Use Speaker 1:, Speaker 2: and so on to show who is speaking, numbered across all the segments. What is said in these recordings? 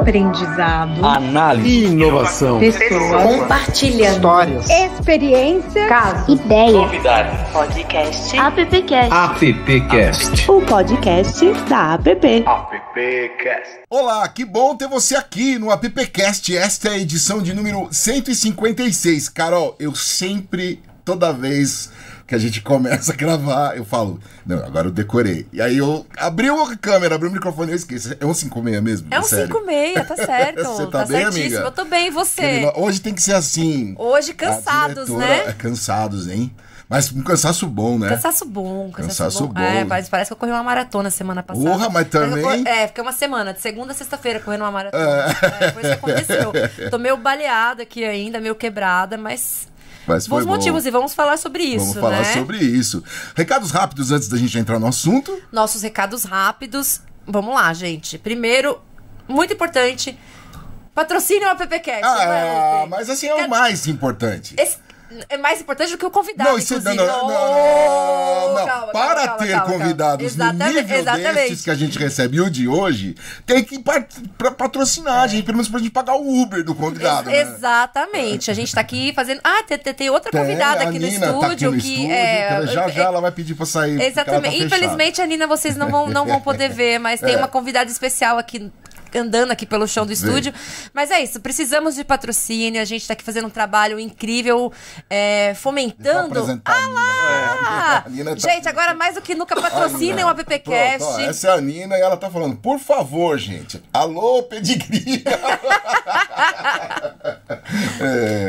Speaker 1: aprendizado,
Speaker 2: análise, inovação,
Speaker 1: pessoas,
Speaker 3: compartilhando
Speaker 1: histórias, experiência,
Speaker 3: caso, ideia,
Speaker 2: novidades,
Speaker 3: podcast, appcast,
Speaker 2: appcast,
Speaker 3: o podcast da app.
Speaker 2: Appcast.
Speaker 4: Olá, que bom ter você aqui no appcast. Esta é a edição de número 156. Carol, eu sempre, toda vez que a gente começa a gravar, eu falo, não, agora eu decorei. E aí eu abri a câmera, abri o microfone e eu esqueço. É 156 mesmo?
Speaker 5: É 156, tá certo.
Speaker 4: Você
Speaker 5: tá
Speaker 4: bem,
Speaker 5: certíssimo,
Speaker 4: amiga?
Speaker 5: eu tô bem, e você?
Speaker 4: Querida, hoje tem que ser assim.
Speaker 5: Hoje cansados, né?
Speaker 4: Cansados, hein? Mas um cansaço bom, né?
Speaker 5: Cansaço bom.
Speaker 4: Cansaço bom.
Speaker 5: É, parece que eu corri uma maratona semana passada.
Speaker 4: Porra, mas também...
Speaker 5: Fiquei uma semana, de segunda a sexta-feira correndo uma maratona. Foi isso que aconteceu. Tô meio baleada aqui ainda, meio quebrada, mas bons motivos, e vamos falar sobre isso,
Speaker 4: Vamos falar sobre isso. Recados rápidos antes da gente entrar no assunto.
Speaker 5: Nossos recados rápidos. Vamos lá, gente. Primeiro, muito importante, patrocine o appcast.
Speaker 4: Mas assim é o mais importante.
Speaker 5: É mais importante do que o convidado,
Speaker 4: não, isso
Speaker 5: inclusive.
Speaker 4: Não.
Speaker 5: Calma,
Speaker 4: ter convidados no nível desses que a gente recebe o de hoje, tem que patrocinar a gente, pelo menos pra gente pagar o Uber do convidado.
Speaker 5: Exatamente. A gente tá aqui fazendo... tem outra convidada aqui no estúdio.
Speaker 4: Tá aqui no estúdio, já ela vai pedir pra sair.
Speaker 5: Exatamente.
Speaker 4: Tá
Speaker 5: infelizmente, a Nina, vocês não vão poder ver, mas tem uma convidada especial aqui, andando aqui pelo chão do estúdio. Mas é isso, precisamos de patrocínio. A gente tá aqui fazendo um trabalho incrível, fomentando.
Speaker 4: A Nina
Speaker 5: gente, agora mais do que nunca, patrocinem o appcast.
Speaker 4: Pronto, essa é a Nina e ela tá falando, por favor, gente, alô, pedigree.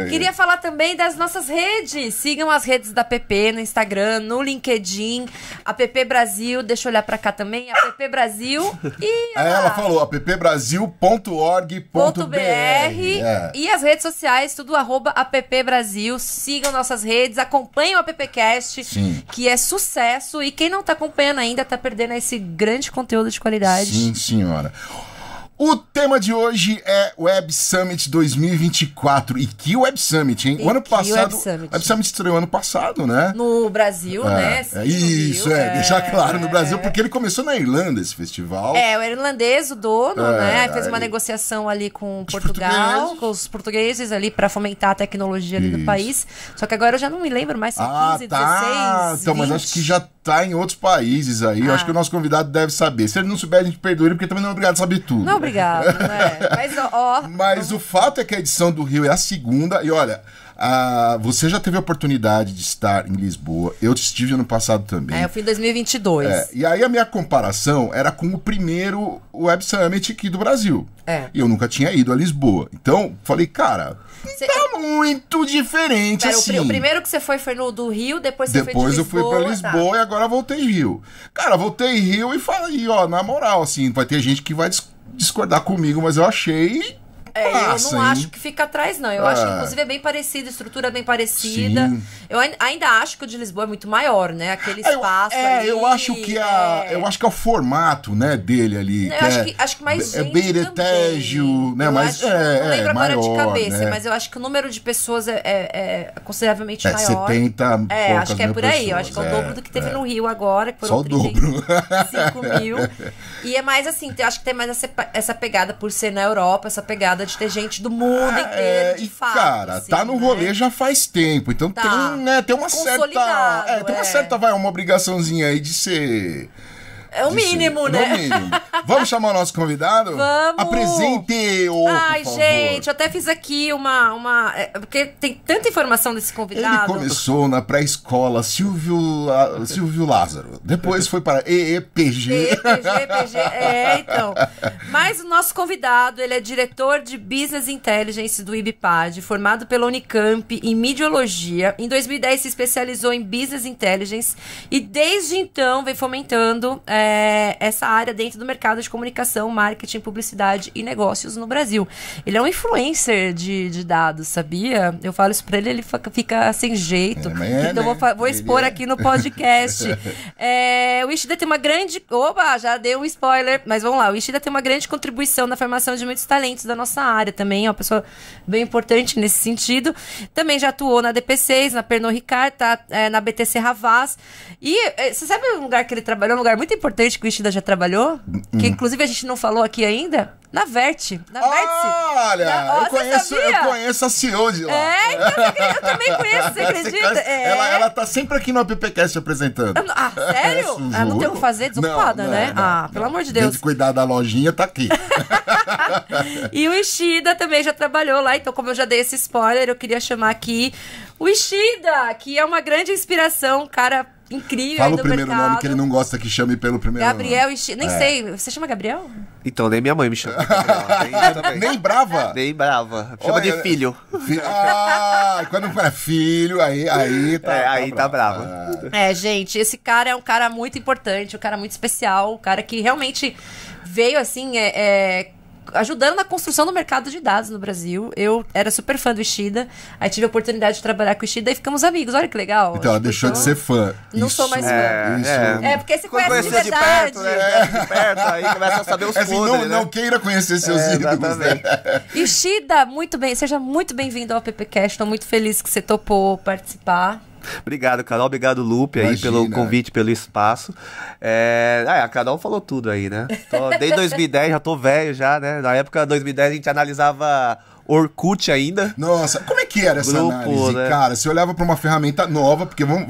Speaker 5: Queria falar também das nossas redes. Sigam as redes da app no Instagram, no LinkedIn, app Brasil, deixa eu olhar pra cá também, app Brasil e...
Speaker 4: Ela falou, appbrasil.org.br.
Speaker 5: E as redes sociais, tudo @appbrasil. Sigam nossas redes, acompanhem o appcast, que é sucesso. E quem não tá acompanhando ainda tá perdendo esse grande conteúdo de qualidade.
Speaker 4: Sim, senhora. O tema de hoje é Web Summit 2024. E que Web Summit, hein? O ano passado. Web Summit estreou ano passado, né?
Speaker 5: No Brasil, né? Sim,
Speaker 4: deixar claro, no Brasil, porque ele começou na Irlanda, esse festival.
Speaker 5: O irlandês, o dono, né? Fez uma negociação ali com Portugal, com os portugueses ali, pra fomentar a tecnologia ali do país. Só que agora eu já não me lembro mais se 15, 16,
Speaker 4: então,
Speaker 5: 20.
Speaker 4: mas acho que já tá em outros países aí. Eu acho que o nosso convidado deve saber. Se ele não souber, a gente perdoa ele, porque também não é obrigado a saber tudo.
Speaker 5: Não, obrigado, né?
Speaker 4: Mas o fato é que a edição do Rio é a segunda. E olha, você já teve a oportunidade de estar em Lisboa. Eu estive ano passado também.
Speaker 5: Eu fui em 2022.
Speaker 4: E aí a minha comparação era com o primeiro Web Summit aqui do Brasil. E eu nunca tinha ido a Lisboa. Então, falei, cara... Tá muito diferente, assim.
Speaker 5: O primeiro que você foi no do Rio, depois você foi de Lisboa.
Speaker 4: Depois eu fui pra Lisboa e agora voltei em Rio. Cara, voltei em Rio e falei, na moral, assim, vai ter gente que vai discordar comigo, mas eu achei...
Speaker 5: eu não acho que fica atrás, não. Eu acho que, inclusive, é bem parecido, estrutura bem parecida. Sim. Eu ainda acho que o de Lisboa é muito maior, né? Aquele espaço ali.
Speaker 4: Eu acho que eu acho que é o formato, né, dele ali.
Speaker 5: Acho que mais gente
Speaker 4: Beretégio, né? Mas
Speaker 5: não lembro agora
Speaker 4: maior,
Speaker 5: de cabeça,
Speaker 4: né?
Speaker 5: Mas eu acho que o número de pessoas é consideravelmente maior.
Speaker 4: 70
Speaker 5: acho que é por aí. Eu acho que é o dobro do que teve no Rio agora, que foram
Speaker 4: só o dobro.
Speaker 5: 5 mil. E é mais assim, eu acho que tem mais essa pegada por ser na Europa, essa pegada de ter gente do mundo inteiro, de fato.
Speaker 4: Cara,
Speaker 5: assim,
Speaker 4: tá no rolê já faz tempo, então tem uma certa... Tem uma certa, uma obrigaçãozinha aí de ser...
Speaker 5: É o mínimo, né?
Speaker 4: É o mínimo. Vamos chamar o nosso convidado?
Speaker 5: Vamos!
Speaker 4: Apresente-o,
Speaker 5: Ai,
Speaker 4: por favor.
Speaker 5: gente, eu até fiz aqui porque tem tanta informação desse convidado.
Speaker 4: Ele começou na pré-escola Silvio Lázaro. Depois foi para EEPG.
Speaker 5: EPG, então. Mas o nosso convidado, ele é diretor de Business Intelligence do IBPAD, formado pela Unicamp em Mediologia. Em 2010 se especializou em Business Intelligence e desde então vem fomentando essa área dentro do mercado de comunicação, marketing, publicidade e negócios no Brasil. Ele é um influencer de dados, sabia? Eu falo isso pra ele, ele fica sem jeito. Então vou expor aqui no podcast. O Ishida tem uma grande... Oba, já dei um spoiler, mas vamos lá. O Ishida tem uma grande contribuição na formação de muitos talentos da nossa área também. É uma pessoa bem importante nesse sentido. Também já atuou na DP6, na Pernod Ricard, na BTC Havas. E você sabe um lugar que ele trabalhou? Um lugar muito importante que o Ishida já trabalhou? Que inclusive a gente não falou aqui ainda? Na Verte. Na Vértice.
Speaker 4: Olha,
Speaker 5: Ó,
Speaker 4: eu conheço a CEO de lá.
Speaker 5: Eu também conheço, você acredita?
Speaker 4: Ela tá sempre aqui no AppCast apresentando.
Speaker 5: Ah, sério? Não tem o que fazer, desocupada, né? Pelo amor de Deus.
Speaker 4: Tem que cuidar da lojinha, tá aqui.
Speaker 5: E o Ishida também já trabalhou lá, então como eu já dei esse spoiler, eu queria chamar aqui o Ishida, que é uma grande inspiração, um cara incrível.
Speaker 4: Fala
Speaker 5: aí
Speaker 4: o
Speaker 5: do
Speaker 4: primeiro
Speaker 5: mercado.
Speaker 4: nome que ele não gosta que chame pelo primeiro
Speaker 5: Gabriel
Speaker 4: nome.
Speaker 5: Ishida. Nem sei, você chama Gabriel?
Speaker 6: Então, nem minha mãe me chama. Gabriel,
Speaker 4: Nem brava?
Speaker 6: nem brava. Chama
Speaker 4: Olha,
Speaker 6: de filho.
Speaker 4: Quando é filho, aí tá.
Speaker 6: Aí tá brava.
Speaker 5: Gente, esse cara é um cara muito importante, um cara muito especial, um cara que realmente veio assim, ajudando na construção do mercado de dados no Brasil. Eu era super fã do Ishida, aí tive a oportunidade de trabalhar com o Ishida e ficamos amigos. Olha que legal.
Speaker 4: Então ela deixou de ser fã.
Speaker 5: Não sou mais fã.
Speaker 4: Isso.
Speaker 5: Porque você
Speaker 6: Quando
Speaker 5: conhece de
Speaker 6: conheceu
Speaker 5: verdade.
Speaker 6: de perto, né? De perto, aí começa a saber os
Speaker 4: Assim,
Speaker 6: podres,
Speaker 4: não
Speaker 6: né?
Speaker 4: queira conhecer seus ídolos, né?
Speaker 5: Ishida, muito bem, seja muito bem-vindo ao AppCast. Estou muito feliz que você topou participar.
Speaker 6: Obrigado, Carol. Obrigado, Lupe, aí,
Speaker 4: Imagina.
Speaker 6: pelo convite, pelo espaço. A Carol falou tudo aí, né? Desde 2010, já tô velho já, né? Na época de 2010 a gente analisava Orkut ainda.
Speaker 4: Nossa, como é que era essa
Speaker 6: Grupo,
Speaker 4: análise,
Speaker 6: né?
Speaker 4: cara? Você olhava pra uma ferramenta nova, porque vamos...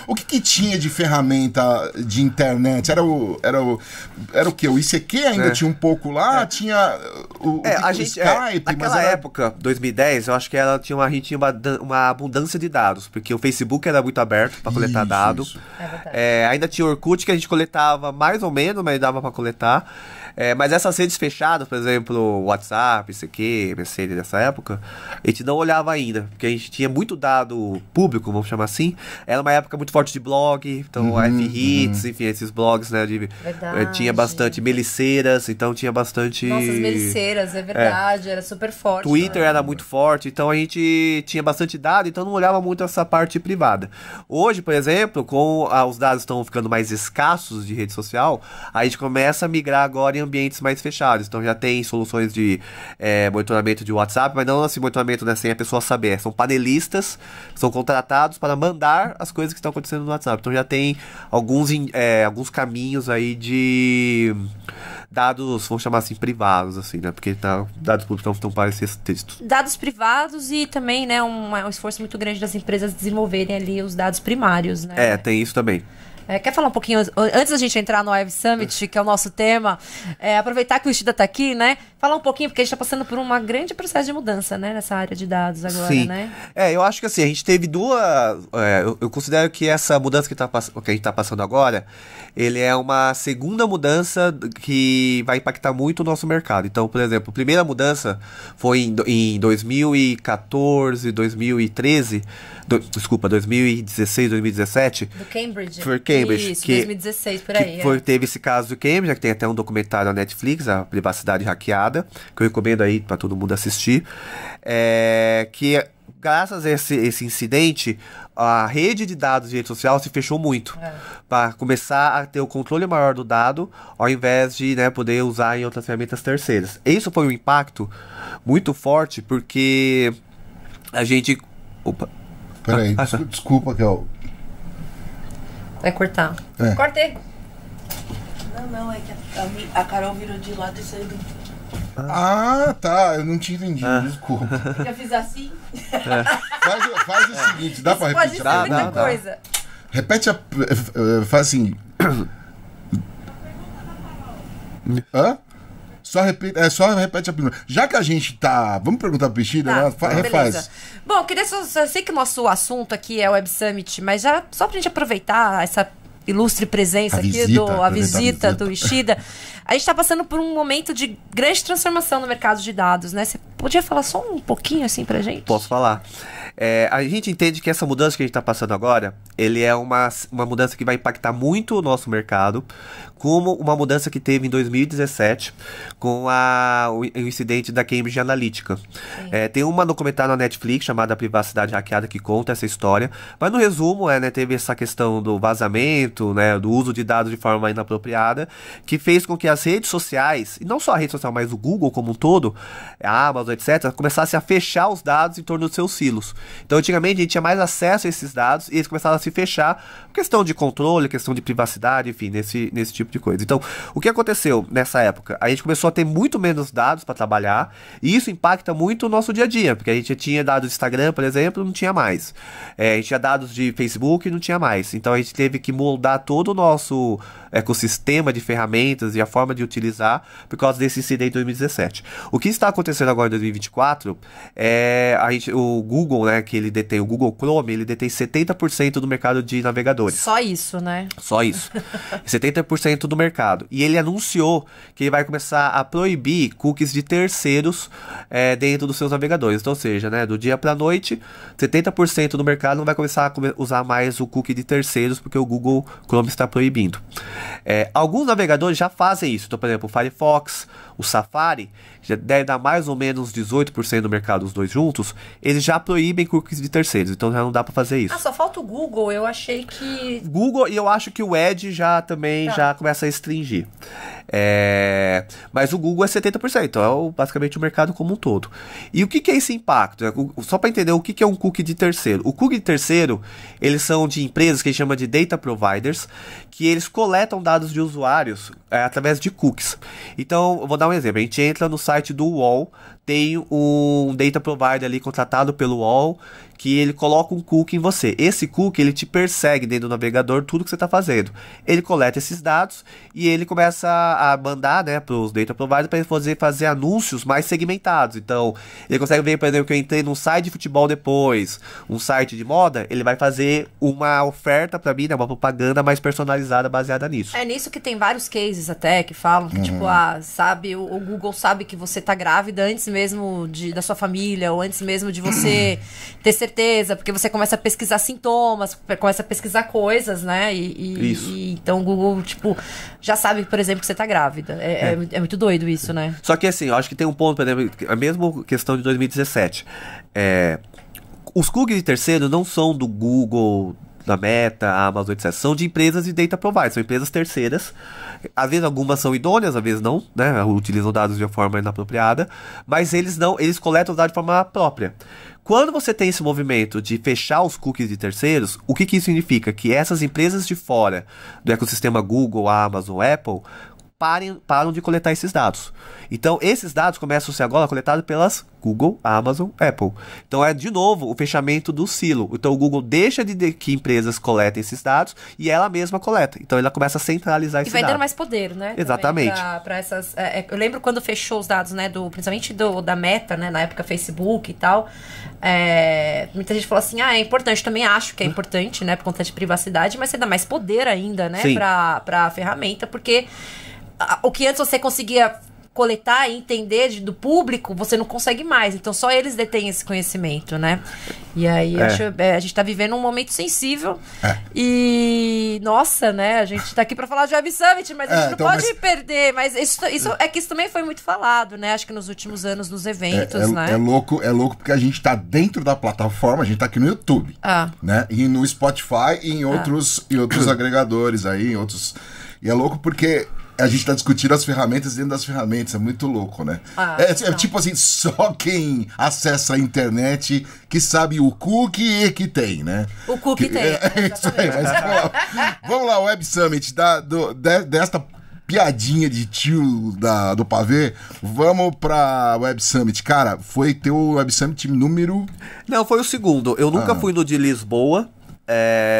Speaker 4: O que tinha de ferramenta de internet? Era o quê? O ICQ ainda tinha um pouco lá? Tinha o Skype?
Speaker 6: Naquela época, 2010, eu acho que a gente tinha uma abundância de dados, porque o Facebook era muito aberto pra coletar dados.
Speaker 4: Isso.
Speaker 6: Ainda tinha o Orkut, que a gente coletava mais ou menos, mas dava pra coletar. Mas essas redes fechadas, por exemplo, WhatsApp, ICQ, MSN dessa época, a gente não olhava ainda, porque a gente tinha muito dado público, vamos chamar assim. Era uma época muito forte de blog, então F-Hits, enfim, esses blogs, né?
Speaker 5: Verdade.
Speaker 6: Tinha bastante meliceiras, então tinha bastante...
Speaker 5: Nossa, as meliceiras, é verdade, era super forte.
Speaker 6: Twitter
Speaker 5: né?
Speaker 6: era muito forte, então a gente tinha bastante dado, então não olhava muito essa parte privada. Hoje, por exemplo, com os dados estão ficando mais escassos de rede social, a gente começa a migrar agora em ambientes mais fechados. Então já tem soluções de monitoramento de WhatsApp, mas não esse monitoramento, né, sem a pessoa saber. São panelistas, são contratados para mandar as coisas que estão acontecendo no WhatsApp. Então já tem alguns caminhos aí de dados, vamos chamar assim, privados, assim, né? Porque dados públicos estão parecendo textos.
Speaker 5: Dados privados e também, né, um esforço muito grande das empresas desenvolverem ali os dados primários, né?
Speaker 6: Tem isso também.
Speaker 5: Quer falar um pouquinho, antes da gente entrar no Web Summit, que é o nosso tema, aproveitar que o Ishida tá aqui, né? Falar um pouquinho, porque a gente tá passando por um grande processo de mudança, né? Nessa área de dados agora,
Speaker 6: Sim.
Speaker 5: né?
Speaker 6: Eu acho que assim, a gente teve duas... eu considero que essa mudança que a gente tá passando agora, ele é uma segunda mudança que vai impactar muito o nosso mercado. Então, por exemplo, a primeira mudança foi em 2014, 2013... 2016, 2017.
Speaker 5: Do Cambridge.
Speaker 6: Foi Cambridge.
Speaker 5: Isso, 2016, por aí.
Speaker 6: Teve esse caso do Cambridge, que tem até um documentário na Netflix, a Privacidade Hackeada, que eu recomendo aí pra todo mundo assistir. Que graças a esse incidente, a rede de dados de rede social se fechou muito. Para começar a ter o controle maior do dado, ao invés de, né, poder usar em outras ferramentas terceiras. Isso foi um impacto muito forte, porque a gente... Opa.
Speaker 4: Peraí, desculpa, Kel.
Speaker 5: Vai cortar. Cortei.
Speaker 7: Não, é que a Carol virou de lado e saiu do...
Speaker 4: Tá, eu não tinha entendido, desculpa.
Speaker 7: Já fiz assim?
Speaker 4: Faz o seguinte, dá pra
Speaker 5: Pode
Speaker 4: repetir?
Speaker 5: ser muita coisa.
Speaker 4: Repete faz assim... Hã? Só repete a primeira. Já que a gente tá... Vamos perguntar pro Ishida, né? Refaz.
Speaker 5: Beleza. Bom, eu queria eu sei que o nosso assunto aqui é o Web Summit, mas já só pra gente aproveitar essa ilustre presença a visita do Ishida, a gente tá passando por um momento de grande transformação no mercado de dados, né? Você podia falar só um pouquinho assim pra gente?
Speaker 6: Posso falar. A gente entende que essa mudança que a gente está passando agora, ele é uma mudança que vai impactar muito o nosso mercado, como uma mudança que teve em 2017 com o incidente da Cambridge Analytica. Tem uma documentário na Netflix chamada Privacidade Hackeada que conta essa história, mas no resumo, teve essa questão do vazamento, né, do uso de dados de forma inapropriada, que fez com que as redes sociais, e não só a rede social, mas o Google como um todo, a Amazon, etc., começassem a fechar os dados em torno dos seus silos. Então, antigamente, a gente tinha mais acesso a esses dados e eles começaram a se fechar, questão de controle, questão de privacidade, enfim, nesse tipo de coisa. Então, o que aconteceu nessa época? A gente começou a ter muito menos dados para trabalhar, e isso impacta muito o nosso dia a dia, porque a gente tinha dados de Instagram, por exemplo, não tinha mais. A gente tinha dados de Facebook, não tinha mais. Então, a gente teve que moldar todo o nosso ecossistema de ferramentas e a forma de utilizar por causa desse incidente de 2017. O que está acontecendo agora em 2024 o Google, né, que ele detém, o Google Chrome, ele detém 70% do mercado de navegadores.
Speaker 5: Só isso, né?
Speaker 6: Só isso. 70% do mercado. E ele anunciou que ele vai começar a proibir cookies de terceiros dentro dos seus navegadores. Então, ou seja, né, do dia para a noite, 70% do mercado não vai começar a usar mais o cookie de terceiros, porque o Google Chrome está proibindo. Alguns navegadores já fazem isso. Então, por exemplo, o Firefox, o Safari, que já deve dar mais ou menos 18% do mercado, os dois juntos, eles já proíbem cookies de terceiros. Então já não dá para fazer isso.
Speaker 5: Só falta o Google. Eu achei que...
Speaker 6: Google, e eu acho que o Edge já também já começa a restringir. Mas o Google é 70%, então basicamente o mercado como um todo. E o que é esse impacto? Só para entender o que é um cookie de terceiro. O cookie de terceiro, eles são de empresas que a gente chama de data providers, que eles coletam dados de usuários através de cookies. Então, eu vou dar um exemplo. A gente entra no site do UOL, tem um data provider ali contratado pelo UOL, que ele coloca um cookie em você. Esse cookie, ele te persegue dentro do navegador tudo que você está fazendo. Ele coleta esses dados e ele começa a mandar, né, para os data providers para ele fazer anúncios mais segmentados. Então, ele consegue ver, por exemplo, que eu entrei num site de futebol depois, um site de moda, ele vai fazer uma oferta para mim, né, uma propaganda mais personalizada baseada nisso.
Speaker 5: É nisso que tem vários cases até que falam que, tipo, sabe, o Google sabe que você tá grávida antes mesmo da sua família, ou antes mesmo de você ter certeza, porque você começa a pesquisar sintomas, começa a pesquisar coisas, né? E então o Google, tipo, já sabe, por exemplo, que você tá grávida. É muito doido isso, né?
Speaker 6: Só que assim, eu acho que tem um ponto, por exemplo, a mesma questão de 2017. Os cookies de terceiro não são do Google, da Meta, Amazon, etc. São de empresas de data providers, são empresas terceiras. Às vezes algumas são idôneas, às vezes não, né? Utilizam dados de uma forma inapropriada, mas eles coletam os dados de forma própria. Quando você tem esse movimento de fechar os cookies de terceiros, o que isso significa? Que essas empresas de fora do ecossistema Google, Amazon, Apple, param de coletar esses dados. Então, esses dados começam a ser agora coletados pelas Google, Amazon, Apple. Então, de novo, o fechamento do silo. Então, o Google deixa de que empresas coletem esses dados e ela mesma coleta. Então, ela começa a centralizar esses dados.
Speaker 5: E vai dando mais poder, né?
Speaker 6: Exatamente.
Speaker 5: Pra essas, eu lembro quando fechou os dados, né, principalmente da Meta, né, na época Facebook e tal. Muita gente falou assim, é importante. Também acho que é importante, né, por conta de privacidade, mas você dá mais poder ainda, né, pra ferramenta, porque o que antes você conseguia coletar e entender do público, você não consegue mais. Então, só eles detêm esse conhecimento, né? E aí, a gente tá vivendo um momento sensível. E, nossa, né? A gente tá aqui pra falar de Web Summit, mas a gente não pode perder. Mas isso também foi muito falado, né? Acho que nos últimos anos, nos eventos, né?
Speaker 4: É louco porque a gente tá dentro da plataforma, a gente tá aqui no YouTube, né? E no Spotify e em outros agregadores aí, E é louco porque a gente tá discutindo as ferramentas dentro das ferramentas, é muito louco, né? Tipo assim, só quem acessa a internet que sabe o cookie que tem, né?
Speaker 5: O cookie tem.
Speaker 4: Isso aí, mas vamos lá, Web Summit, desta piadinha de tio do pavê, vamos pra Web Summit. Cara, foi teu Web Summit número...
Speaker 6: Não, foi o segundo. Eu nunca fui no de Lisboa,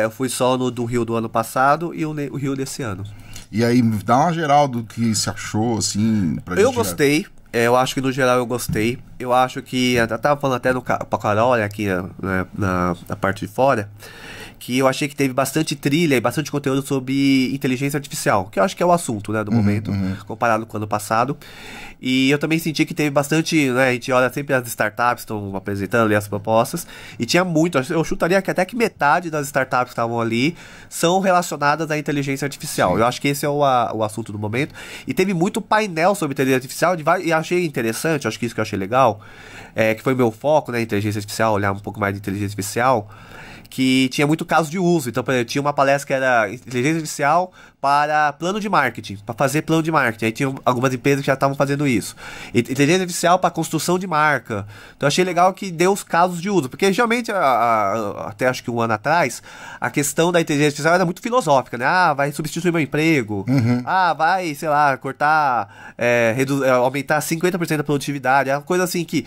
Speaker 6: eu fui só no do Rio do ano passado e o Rio desse ano.
Speaker 4: E aí, dá uma geral do que se achou, assim...
Speaker 6: Eu gostei. Eu acho que no geral eu gostei. Eu acho que... Eu tava falando até pra Carol, aqui na parte de fora, que eu achei que teve bastante trilha e bastante conteúdo sobre inteligência artificial, que eu acho que é o assunto, né, do momento, comparado com o ano passado. E eu também senti que teve bastante, né, a gente olha sempre as startups estão apresentando ali as propostas, e tinha muito, eu chutaria que até que metade das startups que estavam ali são relacionadas à inteligência artificial. Eu acho que esse é o assunto do momento. E teve muito painel sobre inteligência artificial, e achei interessante, acho que isso que eu achei legal, que foi meu foco, né, inteligência artificial, olhar um pouco mais de inteligência artificial, que tinha muito caso de uso. Então, por exemplo, tinha uma palestra que era inteligência artificial para plano de marketing, para fazer plano de marketing. Aí tinha algumas empresas que já estavam fazendo isso. Inteligência artificial para construção de marca. Então achei legal que deu os casos de uso, porque geralmente, até acho que um ano atrás, a questão da inteligência artificial era muito filosófica, né? Ah, vai substituir meu emprego. Ah, vai, sei lá, cortar, aumentar 50% da produtividade. É uma coisa assim que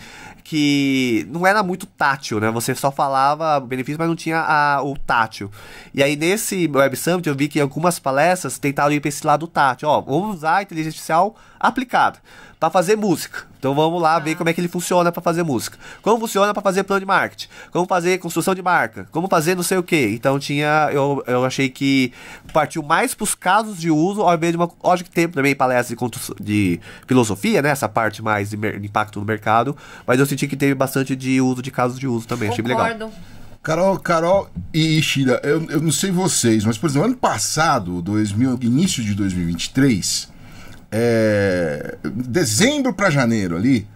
Speaker 6: não era muito tátil, né? Você só falava benefícios, mas não tinha o tátil. E aí nesse Web Summit eu vi que algumas palestras tentaram ir para esse lado tátil. Ó, vamos usar a inteligência artificial aplicada para fazer música. Então vamos lá ver como é que ele funciona para fazer música. Como funciona para fazer plano de marketing. Como fazer construção de marca. Como fazer não sei o que. Então eu achei que partiu mais para os casos de uso, ao invés de lógico que tem também palestras de filosofia, né? Essa parte mais de impacto no mercado. Mas eu senti que teve bastante de uso, de casos de uso também. Achei bem legal.
Speaker 4: Carol e Ishida, eu não sei vocês, mas por exemplo, ano passado, início de 2023, dezembro para janeiro ali,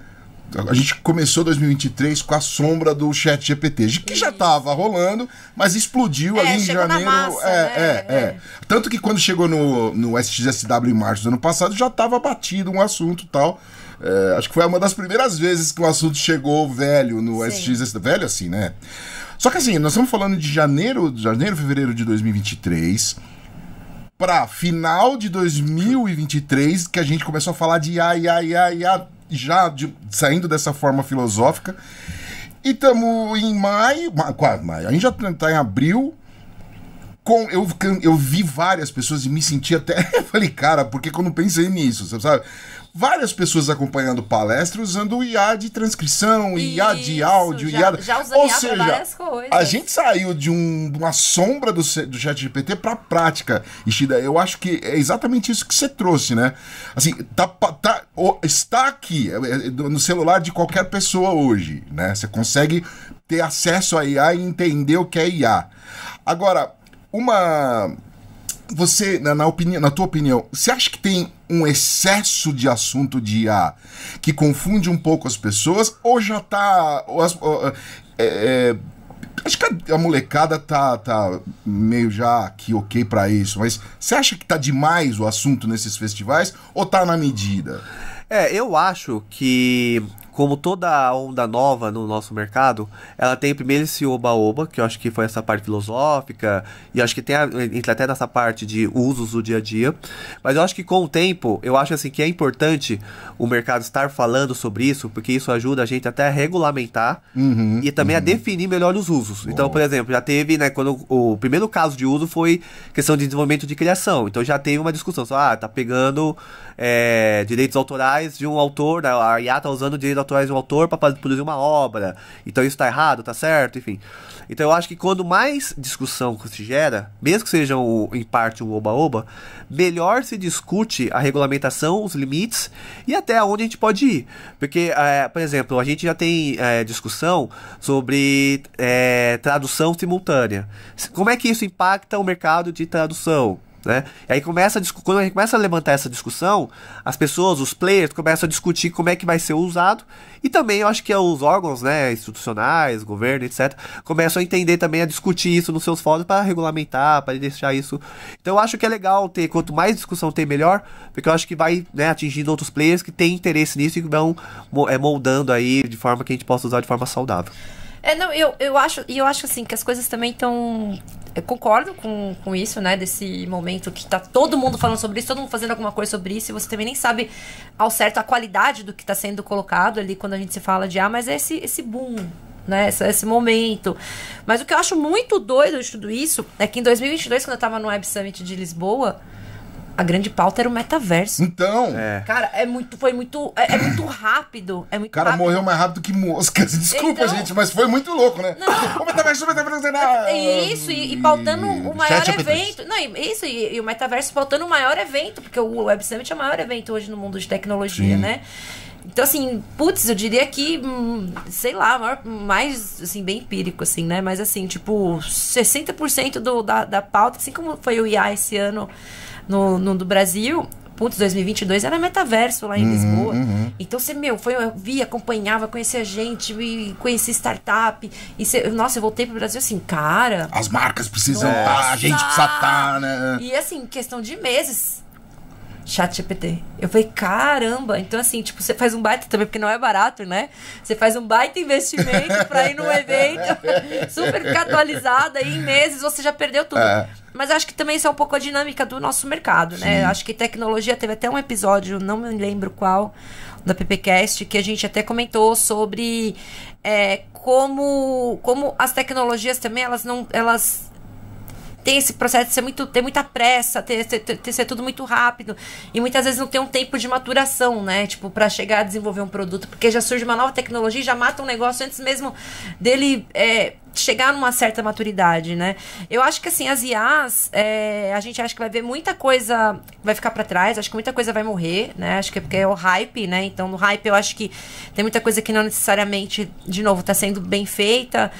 Speaker 4: a gente começou 2023 com a sombra do ChatGPT, que já estava rolando, mas explodiu ali em janeiro.
Speaker 5: Na massa,
Speaker 4: Tanto que quando chegou no SXSW em março do ano passado, já estava batido um assunto e tal. Acho que foi uma das primeiras vezes que o assunto chegou velho no SXSW. Velho assim, né? Só que assim, nós estamos falando de janeiro, fevereiro de 2023 para final de 2023 que a gente começou a falar de IA, já saindo dessa forma filosófica. E estamos em maio, a gente já está em abril. Eu vi várias pessoas e me senti até... falei, cara, por que eu não pensei nisso, sabe? Várias pessoas acompanhando palestra usando o IA de transcrição, IA de áudio,
Speaker 5: já usando IA para várias coisas.
Speaker 4: A gente saiu de uma sombra do ChatGPT para a prática. Ishida, eu acho que é exatamente isso que você trouxe, né? Assim, está aqui, no celular de qualquer pessoa hoje, né? Você consegue ter acesso a IA e entender o que é IA. Agora, você, na tua opinião, você acha que tem um excesso de assunto de IA que confunde um pouco as pessoas, ou já tá... acho que a molecada tá meio já aqui ok pra isso, mas você acha que tá demais o assunto nesses festivais, ou tá na medida?
Speaker 6: Eu acho que, como toda onda nova no nosso mercado, ela tem primeiro esse oba-oba, que eu acho que foi essa parte filosófica, e acho que entra até nessa parte de usos do dia a dia. Mas eu acho que com o tempo, eu acho assim que é importante o mercado estar falando sobre isso, porque isso ajuda a gente até a regulamentar e também a definir melhor os usos. Bom. Então, por exemplo, já teve, né, quando o primeiro caso de uso foi questão de desenvolvimento de criação. Então já teve uma discussão, tá pegando direitos autorais de um autor, né, a IA tá usando direitos autorais de um autor para produzir uma obra, então isso tá errado, tá certo, enfim. Então eu acho que quando mais discussão se gera, mesmo que seja em parte um oba-oba, melhor se discute a regulamentação, os limites e até onde a gente pode ir. Porque, por exemplo, a gente já tem discussão sobre tradução simultânea. Como é que isso impacta o mercado de tradução? Né? E aí quando a gente começa a levantar essa discussão, as pessoas, os players, começam a discutir como é que vai ser usado, e também eu acho que os órgãos, né, institucionais, governo, etc., começam a entender também, a discutir isso nos seus fóruns para regulamentar, para deixar isso. Então eu acho que é legal ter, quanto mais discussão tem, melhor, porque eu acho que vai, né, atingindo outros players que têm interesse nisso e que vão moldando aí de forma que a gente possa usar de forma saudável.
Speaker 5: Eu acho assim que as coisas também estão... Eu concordo com isso, né? Desse momento que tá todo mundo falando sobre isso, todo mundo fazendo alguma coisa sobre isso, e você também nem sabe ao certo a qualidade do que tá sendo colocado ali quando a gente se fala de mas é esse boom, né? Esse momento. Mas o que eu acho muito doido de tudo isso é que em 2022, quando eu tava no Web Summit de Lisboa, a grande pauta era o metaverso.
Speaker 4: Então...
Speaker 5: Cara, é muito rápido. É muito
Speaker 4: cara,
Speaker 5: rápido.
Speaker 4: morreu mais rápido que mosca. Desculpa,
Speaker 5: então,
Speaker 4: gente, mas foi muito louco, né?
Speaker 5: Não.
Speaker 4: O metaverso...
Speaker 5: Isso, e pautando o maior evento. Não, isso, e o metaverso pautando o maior evento, porque o Web Summit é o maior evento hoje no mundo de tecnologia, né? Então, assim, eu diria que, sei lá, mais, assim, bem empírico, assim, né? Mas, assim, tipo, 60% da pauta, assim como foi o IA esse ano do Brasil, Putz, 2022 era metaverso lá em Lisboa. Então você, eu via, acompanhava, conhecia gente, conhecia startup. E nossa, eu voltei pro Brasil assim, cara...
Speaker 4: As marcas precisam estar, a gente precisa estar, né?
Speaker 5: E assim, questão de meses... ChatGPT. Eu falei, caramba. Então, assim, tipo, você faz um baita também, porque não é barato, né? Você faz um baita investimento pra ir num evento super ficar atualizado, aí em meses você já perdeu tudo. Mas acho que também isso é um pouco a dinâmica do nosso mercado, né? Acho que tecnologia, teve até um episódio, não me lembro qual, da PPcast, que a gente até comentou sobre como as tecnologias também, elas tem esse processo de ter muita pressa, ser tudo muito rápido. E muitas vezes não tem um tempo de maturação, né? Tipo, pra chegar a desenvolver um produto. Porque já surge uma nova tecnologia e já mata um negócio antes mesmo dele chegar numa certa maturidade, né? Eu acho que, assim, as IAs, a gente acha que vai ver muita coisa vai ficar pra trás. Acho que muita coisa vai morrer, né? Acho que é porque é o hype, né? Então, no hype, eu acho que tem muita coisa que não necessariamente, de novo, tá sendo bem feita.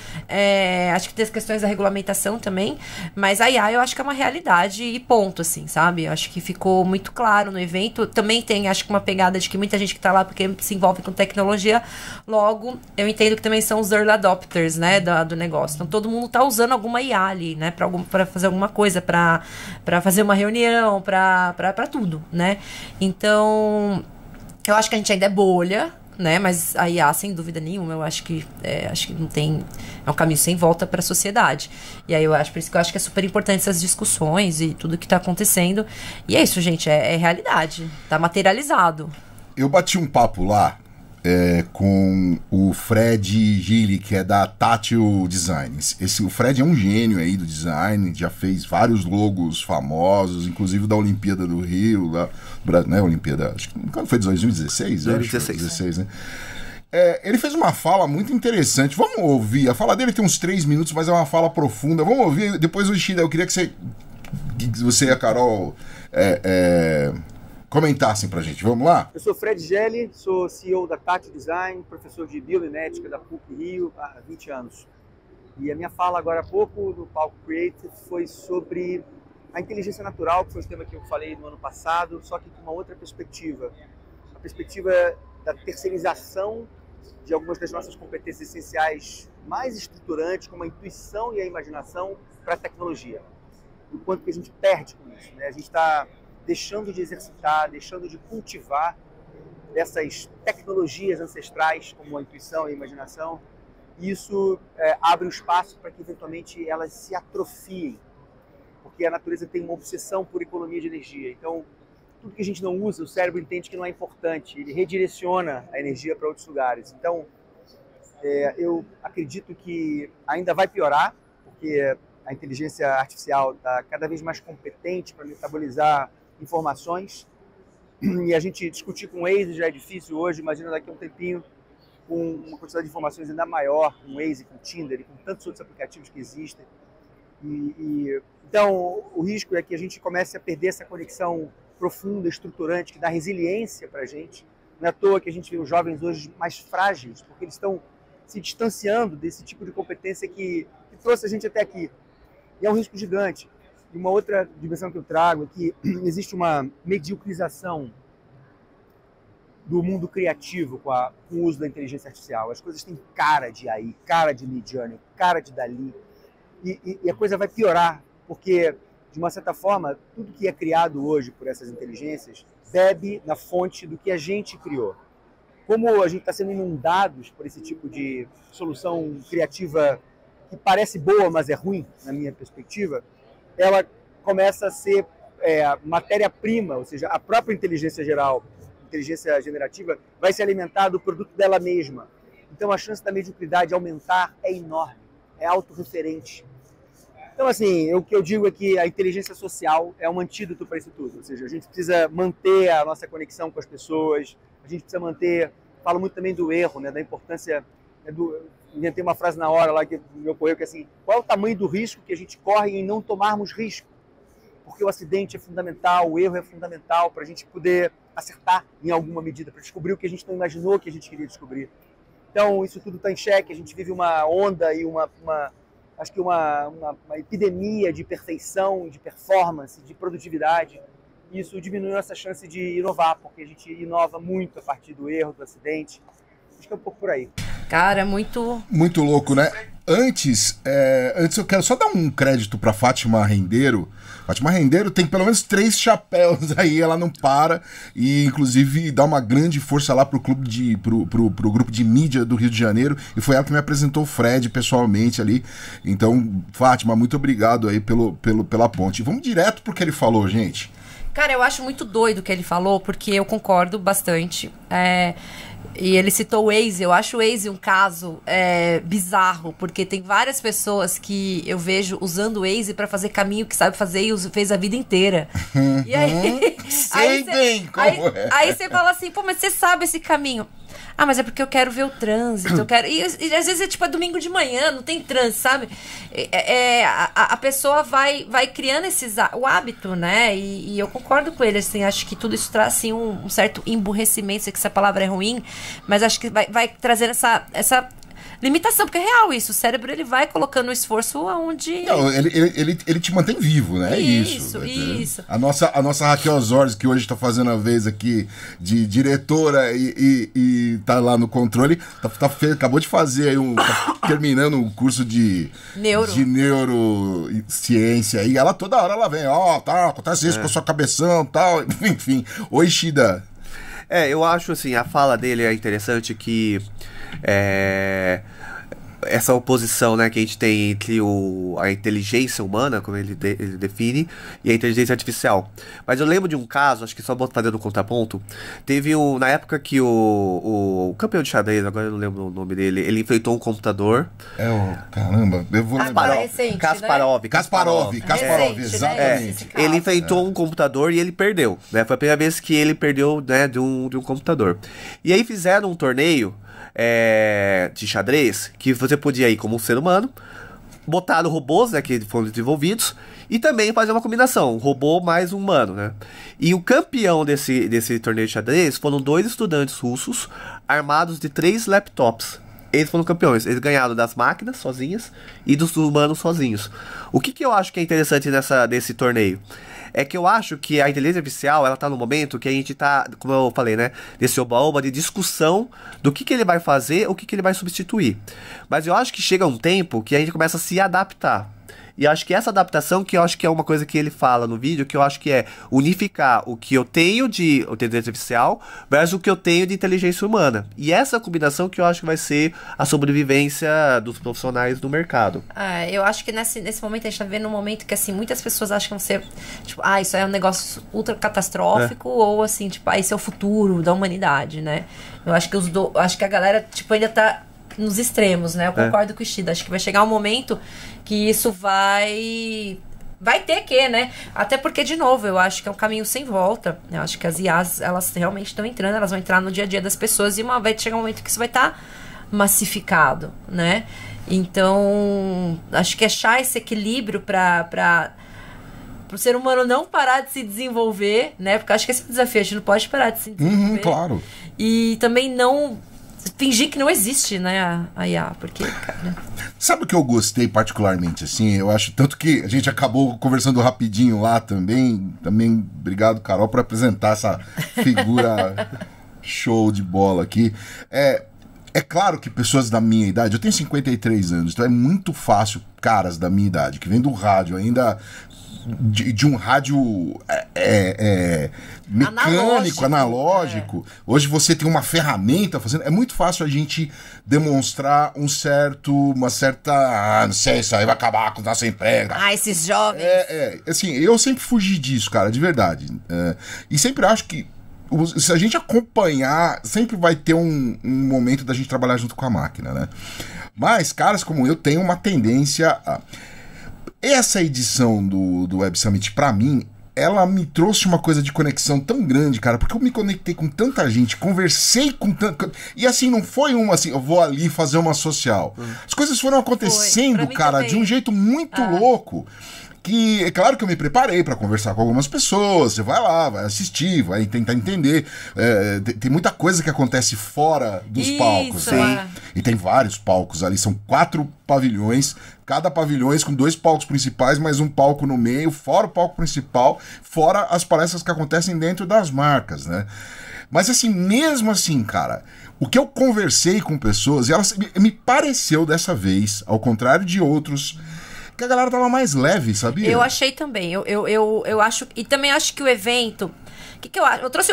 Speaker 5: Acho que tem as questões da regulamentação também. Mas a IA, eu acho que é uma realidade e ponto, assim, sabe? Eu acho que ficou muito claro no evento. Também tem, acho que uma pegada de que muita gente que tá lá porque se envolve com tecnologia, logo, eu entendo que também são os early adopters, né, do negócio. Então, todo mundo tá usando alguma IA ali, né, pra fazer alguma coisa, pra fazer uma reunião, pra tudo, né? Então, eu acho que a gente ainda é bolha, né? Mas a IA, sem dúvida nenhuma, eu acho que não tem... É um caminho sem volta para a sociedade. E aí, por isso que eu acho que é super importante essas discussões e tudo que tá acontecendo. E é isso, gente, é realidade. Tá materializado.
Speaker 4: Eu bati um papo lá com o Fred Gili, que é da Tátil Designs. O Fred é um gênio aí do design, já fez vários logos famosos, inclusive da Olimpíada do Rio, né, Olimpíada, acho que quando foi 2016?
Speaker 6: 2016,
Speaker 4: né? Ele fez uma fala muito interessante. Vamos ouvir. A fala dele tem uns 3 minutos, mas é uma fala profunda. Vamos ouvir. Depois, Ishida, eu queria que você e a Carol comentassem pra gente. Vamos lá?
Speaker 8: Eu sou Fred Gelli, sou CEO da Tátil Design, professor de biomimética da PUC Rio há 20 anos. E a minha fala agora há pouco no Palco Creative foi sobre a inteligência natural, que foi o tema que eu falei no ano passado, só que com uma outra perspectiva. A perspectiva da terceirização de algumas das nossas competências essenciais mais estruturantes, como a intuição e a imaginação, para a tecnologia. O quanto que a gente perde com isso, né? A gente está deixando de exercitar, deixando de cultivar essas tecnologias ancestrais, como a intuição e a imaginação, e isso abre o espaço para que, eventualmente, elas se atrofiem, porque a natureza tem uma obsessão por economia de energia. Então, tudo que a gente não usa, o cérebro entende que não é importante, ele redireciona a energia para outros lugares. Então, eu acredito que ainda vai piorar, porque a inteligência artificial está cada vez mais competente para metabolizar informações, e a gente discutir com o Waze já é difícil hoje, imagina daqui a um tempinho com uma quantidade de informações ainda maior, com o Waze, com o Tinder e com tantos outros aplicativos que existem. Então, o risco é que a gente comece a perder essa conexão profunda, estruturante, que dá resiliência para a gente. Não é à toa que a gente vê os jovens hoje mais frágeis, porque eles estão se distanciando desse tipo de competência que trouxe a gente até aqui. E é um risco gigante. E uma outra dimensão que eu trago é que existe uma mediocrização do mundo criativo com o uso da inteligência artificial. As coisas têm cara de AI, cara de Midjourney, cara de Dali. E a coisa vai piorar, porque, de uma certa forma, tudo que é criado hoje por essas inteligências bebe na fonte do que a gente criou. Como a gente está sendo inundados por esse tipo de solução criativa que parece boa, mas é ruim, na minha perspectiva, ela começa a ser matéria-prima, ou seja, a própria inteligência geral, inteligência generativa, vai se alimentar do produto dela mesma. Então a chance da mediocridade aumentar é enorme, é autorreferente. Então, assim, o que eu digo é que a inteligência social é um antídoto para isso tudo. Ou seja, a gente precisa manter a nossa conexão com as pessoas, a gente precisa manter... Falo muito também do erro, né, da importância... Inventei uma frase na hora lá que me ocorreu, que é assim, qual é o tamanho do risco que a gente corre em não tomarmos risco? Porque o acidente é fundamental, o erro é fundamental para a gente poder acertar em alguma medida, para descobrir o que a gente não imaginou que a gente queria descobrir. Então, isso tudo está em xeque, a gente vive uma onda e acho que uma epidemia de perfeição, de performance, de produtividade, Isso diminui nossa chance de inovar, porque a gente inova muito a partir do erro, do acidente. Acho que é um pouco por aí.
Speaker 5: Cara, muito...
Speaker 4: Muito louco, né? Antes eu quero só dar um crédito pra Fátima Rendeiro. Fátima Rendeiro tem pelo menos 3 chapéus aí, ela não para. E, inclusive, dá uma grande força lá pro grupo de mídia do Rio de Janeiro. E foi ela que me apresentou o Fred pessoalmente ali. Então, Fátima, muito obrigado aí pela ponte. Vamos direto pro que ele falou, gente.
Speaker 5: Cara, eu acho muito doido o que ele falou, porque eu concordo bastante. E ele citou o Waze. Eu acho o Waze um caso bizarro, porque tem várias pessoas que eu vejo usando o Waze pra fazer caminho que sabe fazer e fez a vida inteira. E aí...
Speaker 4: Sei bem como é.
Speaker 5: Aí você fala assim, pô, mas você sabe esse caminho. Ah, mas é porque eu quero ver o trânsito, eu quero... E às vezes é tipo domingo de manhã, não tem trânsito, sabe? A pessoa vai criando o hábito, né? E eu concordo com ele, assim, acho que tudo isso traz, assim, um certo emburrecimento, sei que essa palavra é ruim, mas acho que vai trazer essa limitação, porque é real isso, o cérebro ele vai colocando o esforço aonde...
Speaker 4: Não, ele te mantém vivo, né?
Speaker 5: Isso.
Speaker 4: A nossa Raquel Osório, que hoje tá fazendo a vez aqui de diretora e tá lá no controle, acabou de fazer aí tá terminando um curso de neurociência e ela toda hora ela vem, acontece isso com a sua cabeção e tal, enfim. Oi, Shida.
Speaker 6: Eu acho assim, a fala dele é interessante que essa oposição, né, que a gente tem entre a inteligência humana, como ele define, e a inteligência artificial. Mas eu lembro de um caso, acho que só fazendo um contraponto, teve na época que o campeão de xadrez, agora eu não lembro o nome dele, ele enfrentou um computador.
Speaker 4: Caramba, eu vou lembrar. Kasparov, exatamente.
Speaker 6: Ele enfrentou um computador e ele perdeu, né? Foi a primeira vez que ele perdeu, né, de um computador. E aí fizeram um torneio de xadrez, que você podia ir como um ser humano, botaram robôs, né, que foram desenvolvidos, e também fazer uma combinação, um robô mais um humano, né? E o campeão desse torneio de xadrez foram 2 estudantes russos armados de 3 laptops. Eles foram campeões, eles ganharam das máquinas sozinhas e dos humanos sozinhos. O que eu acho que é interessante desse torneio? É que eu acho que a inteligência artificial, ela tá no momento que a gente tá, como eu falei, né, desse oba-oba de discussão do que ele vai fazer, o que ele vai substituir. Mas eu acho que chega um tempo que a gente começa a se adaptar. E acho que essa adaptação, que eu acho que é uma coisa que ele fala no vídeo, que eu acho que é unificar o que eu tenho de inteligência artificial versus o que eu tenho de inteligência humana. E essa combinação que eu acho que vai ser a sobrevivência dos profissionais do mercado.
Speaker 5: Eu acho que nesse momento a gente tá vivendo um momento que, assim, muitas pessoas acham que vão ser, tipo, isso é um negócio ultra catastrófico, ou assim, tipo, esse é o futuro da humanidade, né? Eu acho que acho que a galera, tipo, ainda tá nos extremos, né? Eu concordo com o Shida. Acho que vai chegar um momento que isso vai ter que, né? Até porque, de novo, eu acho que é um caminho sem volta. Eu acho que as IAs, elas realmente estão entrando, elas vão entrar no dia a dia das pessoas e vai chegar um momento que isso vai estar massificado, né? Então, acho que achar esse equilíbrio para o ser humano não parar de se desenvolver, né? Porque acho que esse é o desafio, a gente não pode parar de se desenvolver.
Speaker 4: Claro.
Speaker 5: E também não fingir que não existe, né, a IA, porque, cara...
Speaker 4: Sabe o que eu gostei particularmente, assim? Eu acho, tanto que a gente acabou conversando rapidinho lá também, obrigado, Carol, por apresentar essa figura show de bola aqui. É claro que pessoas da minha idade, eu tenho 53 anos, então é muito fácil, caras da minha idade, que vem do rádio ainda... De um rádio mecânico, analógico. Hoje você tem uma ferramenta fazendo. É muito fácil a gente demonstrar uma certa. Não sei, isso aí vai acabar com o nosso emprego.
Speaker 5: Esses jovens.
Speaker 4: Assim, eu sempre fugi disso, cara, de verdade. E sempre acho que se a gente acompanhar, sempre vai ter um momento da gente trabalhar junto com a máquina, né? Mas caras como eu têm uma tendência a... Essa edição do Web Summit, pra mim, ela me trouxe uma coisa de conexão tão grande, cara, porque eu me conectei com tanta gente, conversei com tanta... E assim, não foi assim, eu vou ali fazer uma social. As coisas foram acontecendo, cara, também. De um jeito muito louco, que é claro que eu me preparei para conversar com algumas pessoas. Você vai lá, vai assistir, vai tentar entender. Tem muita coisa que acontece fora dos palcos.
Speaker 5: Sim.
Speaker 4: E tem vários palcos ali, são 4 pavilhões, cada pavilhões com 2 palcos principais, mais um palco no meio, fora o palco principal, fora as palestras que acontecem dentro das marcas, né? Mas assim, mesmo assim, cara, o que eu conversei com pessoas, e elas me pareceu dessa vez, ao contrário de outros, que a galera tava mais leve, sabia?
Speaker 5: Eu achei também. Eu acho. E também acho que o evento. O que eu acho? Eu trouxe.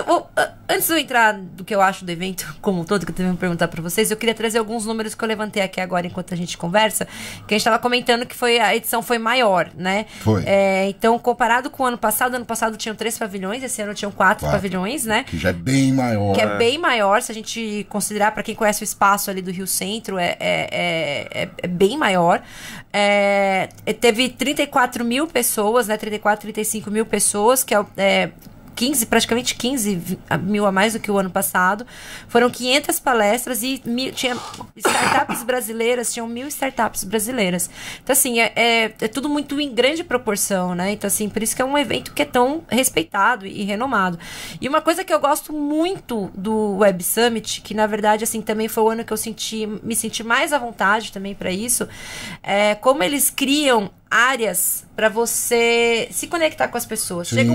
Speaker 5: Antes de eu entrar do que eu acho do evento como um todo, que eu também vou perguntar pra vocês, eu queria trazer alguns números que eu levantei aqui agora enquanto a gente conversa. Que a gente tava comentando que a edição foi maior, né?
Speaker 4: Foi.
Speaker 5: Então, comparado com o ano passado tinham 3 pavilhões, esse ano tinham 4 pavilhões, né?
Speaker 4: Que já é bem maior.
Speaker 5: Que é bem maior, se a gente considerar, pra quem conhece o espaço ali do Rio Centro, é bem maior. Teve 34 mil pessoas, né? 35 mil pessoas, que praticamente 15 mil a mais do que o ano passado. Foram 500 palestras e tinha startups brasileiras, tinham 1.000 startups brasileiras. Então, assim, é tudo muito em grande proporção, né? Então, assim, por isso que é um evento que é tão respeitado e renomado. E uma coisa que eu gosto muito do Web Summit, que na verdade, assim, também foi o ano que eu me senti mais à vontade também para isso, é como eles criam áreas para você se conectar com as pessoas.
Speaker 4: Sim.
Speaker 5: Chega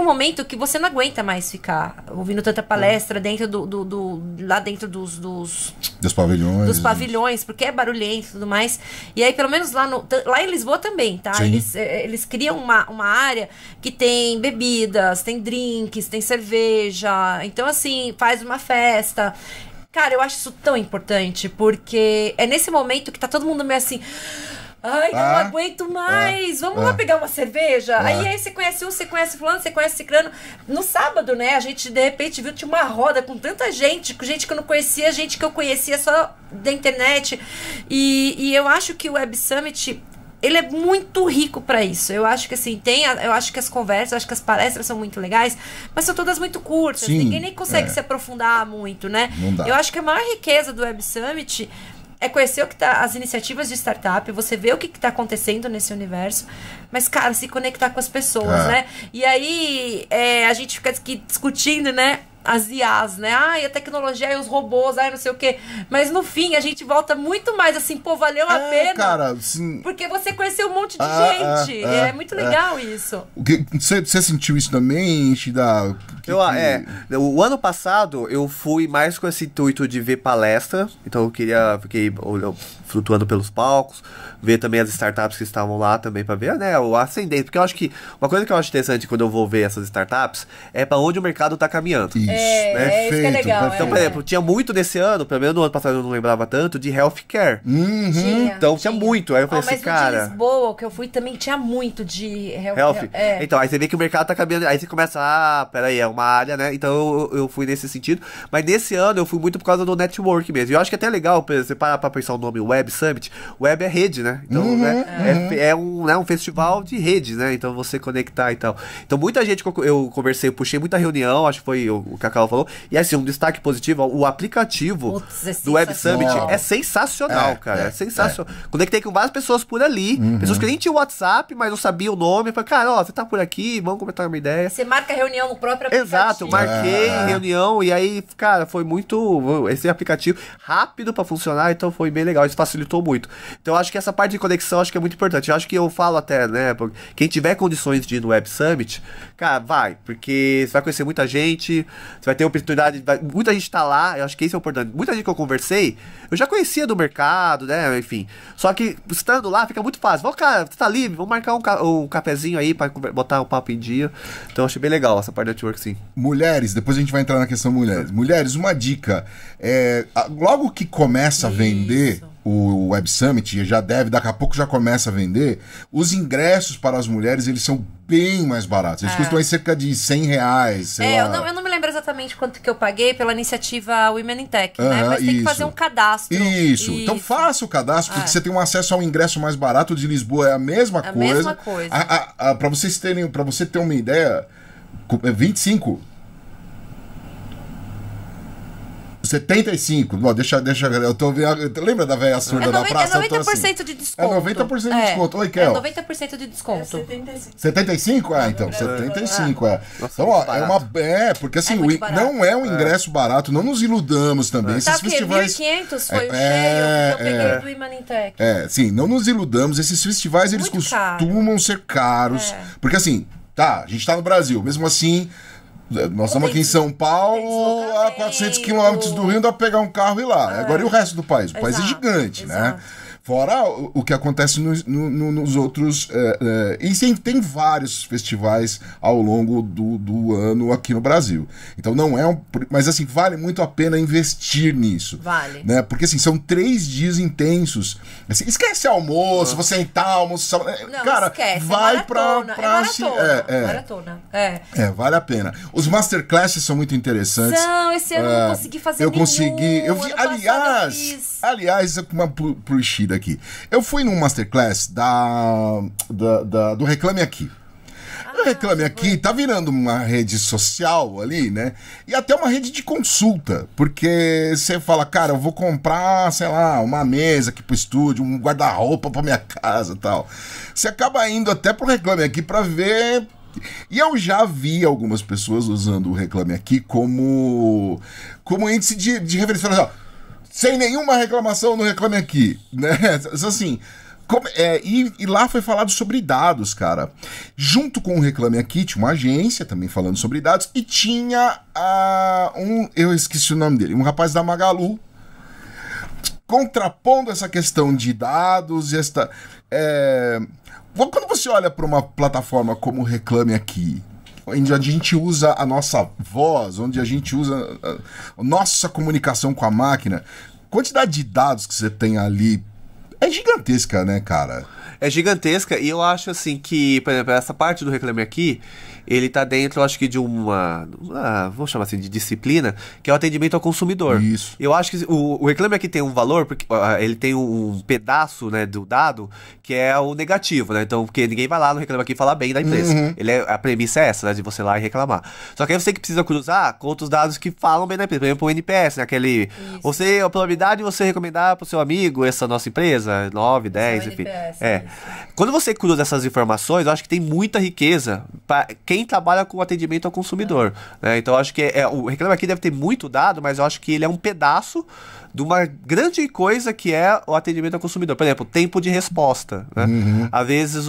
Speaker 5: um momento que você não aguenta mais ficar ouvindo tanta palestra dentro lá dentro dos pavilhões, porque é barulhento e tudo mais. E aí, pelo menos lá em Lisboa também, tá? Eles criam uma área que tem bebidas, tem drinks, tem cerveja. Então, assim, faz uma festa. Cara, eu acho isso tão importante, porque é nesse momento que tá todo mundo meio assim... Ai, não aguento mais. Vamos lá pegar uma cerveja? Aí você conhece você conhece fulano, você conhece ciclano. No sábado, né, a gente de repente viu, tinha uma roda com tanta gente, com gente que eu não conhecia, gente que eu conhecia só da internet. E eu acho que o Web Summit, ele é muito rico pra isso. Eu acho que assim, eu acho que as conversas, eu acho que as palestras são muito legais, mas são todas muito curtas.
Speaker 4: Sim,
Speaker 5: ninguém nem consegue se aprofundar muito, né?
Speaker 4: Não dá.
Speaker 5: Eu acho que a maior riqueza do Web Summit é conhecer as iniciativas de startup, você vê o que está acontecendo nesse universo, mas, cara, se conectar com as pessoas, né? E aí, a gente fica aqui discutindo, né? As IAs, né? Ai, a tecnologia e os robôs, ai, não sei o quê. Mas no fim, a gente volta muito mais assim, pô, valeu a pena.
Speaker 4: Cara, sim.
Speaker 5: Porque você conheceu um monte de gente. É muito legal isso.
Speaker 4: Você sentiu isso também, Shida?
Speaker 6: O ano passado eu fui mais com esse intuito de ver palestra. Então eu fiquei flutuando pelos palcos, ver também as startups que estavam lá também pra ver, né, o ascendente. Porque eu acho que uma coisa que eu acho interessante quando eu vou ver essas startups é pra onde o mercado tá caminhando.
Speaker 4: Isso.
Speaker 5: Isso que é legal.
Speaker 6: Então, por exemplo, tinha muito desse ano, pelo menos no ano passado eu não lembrava tanto, de healthcare. Então tinha muito. Aí eu falei assim, cara...
Speaker 5: Mas de Lisboa, que eu fui, também tinha muito de
Speaker 6: health. Então, aí você vê que o mercado tá caminhando, aí você começa, peraí, é uma área, né? Então eu fui nesse sentido. Mas nesse ano eu fui muito por causa do network mesmo. E eu acho que é até legal, você parar pra pensar o nome Web Summit. Web é rede, né? Então, é um festival de redes, né? Então você conectar e tal. Então muita gente que eu conversei, eu puxei muita reunião, acho que foi o que a Carol falou. E assim, um destaque positivo, o aplicativo do Web Summit é sensacional, cara. É sensacional. Conectei com várias pessoas por ali, pessoas que nem tinham WhatsApp, mas não sabiam o nome. Eu falei, cara, ó, você tá por aqui, vamos comentar uma ideia.
Speaker 5: Você marca reunião no próprio aplicativo.
Speaker 6: Exato, eu marquei reunião e aí, cara, foi muito... Esse aplicativo rápido pra funcionar, então foi bem legal, isso facilitou muito. Então eu acho que essa parte de conexão acho que é muito importante. Eu acho que eu falo até, né, quem tiver condições de ir no Web Summit, cara, vai, porque você vai conhecer muita gente, você vai ter oportunidade, muita gente tá lá, eu acho que isso é importante. Muita gente que eu conversei, eu já conhecia do mercado, né, enfim. Só que estando lá fica muito fácil. Vamos, cara, você tá livre, vamos marcar um cafezinho aí pra botar um papo em dia. Então eu achei bem legal essa parte do network, sim.
Speaker 4: Mulheres, depois a gente vai entrar na questão mulheres. Mulheres, uma dica, logo que começa a vender o Web Summit, daqui a pouco já começa a vender, os ingressos para as mulheres, eles são bem mais baratos. Eles custam aí cerca de R$100, sei lá.
Speaker 5: Eu não me lembro exatamente quanto que eu paguei pela iniciativa Women in Tech, né? Mas tem que fazer um cadastro.
Speaker 4: Isso. Então faça o cadastro, porque você tem um acesso ao ingresso mais barato. O de Lisboa é a mesma coisa.
Speaker 5: Mesma coisa.
Speaker 4: Pra você ter uma ideia, 25... 75. Bom, deixa. Eu tô vendo. Lembra da velha surda da praça?
Speaker 5: É 90% de desconto.
Speaker 4: É 90% de desconto. Oi, Kel.
Speaker 5: É 90% de desconto.
Speaker 7: 75.
Speaker 4: 75? Ah, então. 75, é. Então, ó, é uma. É, porque assim,
Speaker 5: muito barato.
Speaker 4: não é um ingresso barato, não nos iludamos também.
Speaker 5: Tá,
Speaker 4: Esses festivais.
Speaker 5: 1.500 foi o cheio
Speaker 4: É,
Speaker 5: que eu peguei do Imanintec.
Speaker 4: É, sim, não nos iludamos. Esses festivais, eles
Speaker 5: Muito
Speaker 4: costumam ser caros.
Speaker 5: É.
Speaker 4: Porque assim, tá, a gente tá no Brasil. Mesmo assim, nós estamos aqui em São Paulo, a 400 quilômetros do Rio, dá pra pegar um carro e ir lá. Agora, e o resto do país? O país é
Speaker 5: Exato,
Speaker 4: gigante, né?
Speaker 5: exato.
Speaker 4: Fora o que acontece nos outros. E sim, tem vários festivais ao longo do ano aqui no Brasil. Então não é um. Mas assim, vale muito a pena investir nisso.
Speaker 5: Vale.
Speaker 4: Né? Porque assim, são 3 dias intensos. Assim, esquece almoço, você sentar, almoçar.
Speaker 5: Não,
Speaker 4: Cara,
Speaker 5: esquece,
Speaker 4: vai
Speaker 5: é maratona, maratona.
Speaker 4: Vale a pena. Os masterclasses são muito interessantes.
Speaker 5: Não, esse ano eu não consegui fazer
Speaker 4: Eu
Speaker 5: nenhum.
Speaker 4: consegui. Eu vi,
Speaker 5: Ano passado eu fiz.
Speaker 4: aliás, uma puxida aqui. Eu fui num masterclass do Reclame Aqui. O Reclame Aqui tá virando uma rede social ali, né? E até uma rede de consulta. Porque você fala, cara, eu vou comprar, sei lá, uma mesa aqui pro estúdio, um guarda-roupa pra minha casa e tal. Você acaba indo até pro Reclame Aqui pra ver. E eu já vi algumas pessoas usando o Reclame Aqui como índice de referência. Falando, ó, sem nenhuma reclamação no Reclame Aqui, né? Assim, e lá foi falado sobre dados, cara. Junto com o Reclame Aqui, tinha uma agência também falando sobre dados, e tinha eu esqueci o nome dele, um rapaz da Magalu, contrapondo essa questão de dados e esta... Quando você olha para uma plataforma como o Reclame Aqui, onde a gente usa a nossa voz, onde a gente usa a nossa comunicação com a máquina, a quantidade de dados que você tem ali é gigantesca, né, cara?
Speaker 6: É gigantesca, e eu acho assim que, por exemplo, essa parte do Reclame Aqui, ele tá dentro, eu acho que de vamos chamar assim, de disciplina, que é o atendimento ao consumidor.
Speaker 4: Isso.
Speaker 6: Eu acho que o Reclame Aqui tem um valor, porque ele tem um pedaço, né, do dado, que é o negativo, né? Então, porque ninguém vai lá no Reclame Aqui falar bem da empresa. A premissa é essa, né, de você ir lá e reclamar. Só que aí você que precisa cruzar com outros dados que falam bem da empresa. Por exemplo, o NPS, né, aquele... a probabilidade de você recomendar pro seu amigo essa nossa empresa, 9, 10, enfim. NPS, Quando você cruza essas informações, eu acho que tem muita riqueza para quem trabalha com atendimento ao consumidor. Né? Então, eu acho que o Reclame Aqui deve ter muito dado, mas eu acho que ele é um pedaço de uma grande coisa que é o atendimento ao consumidor. Por exemplo, tempo de resposta. Né? Às vezes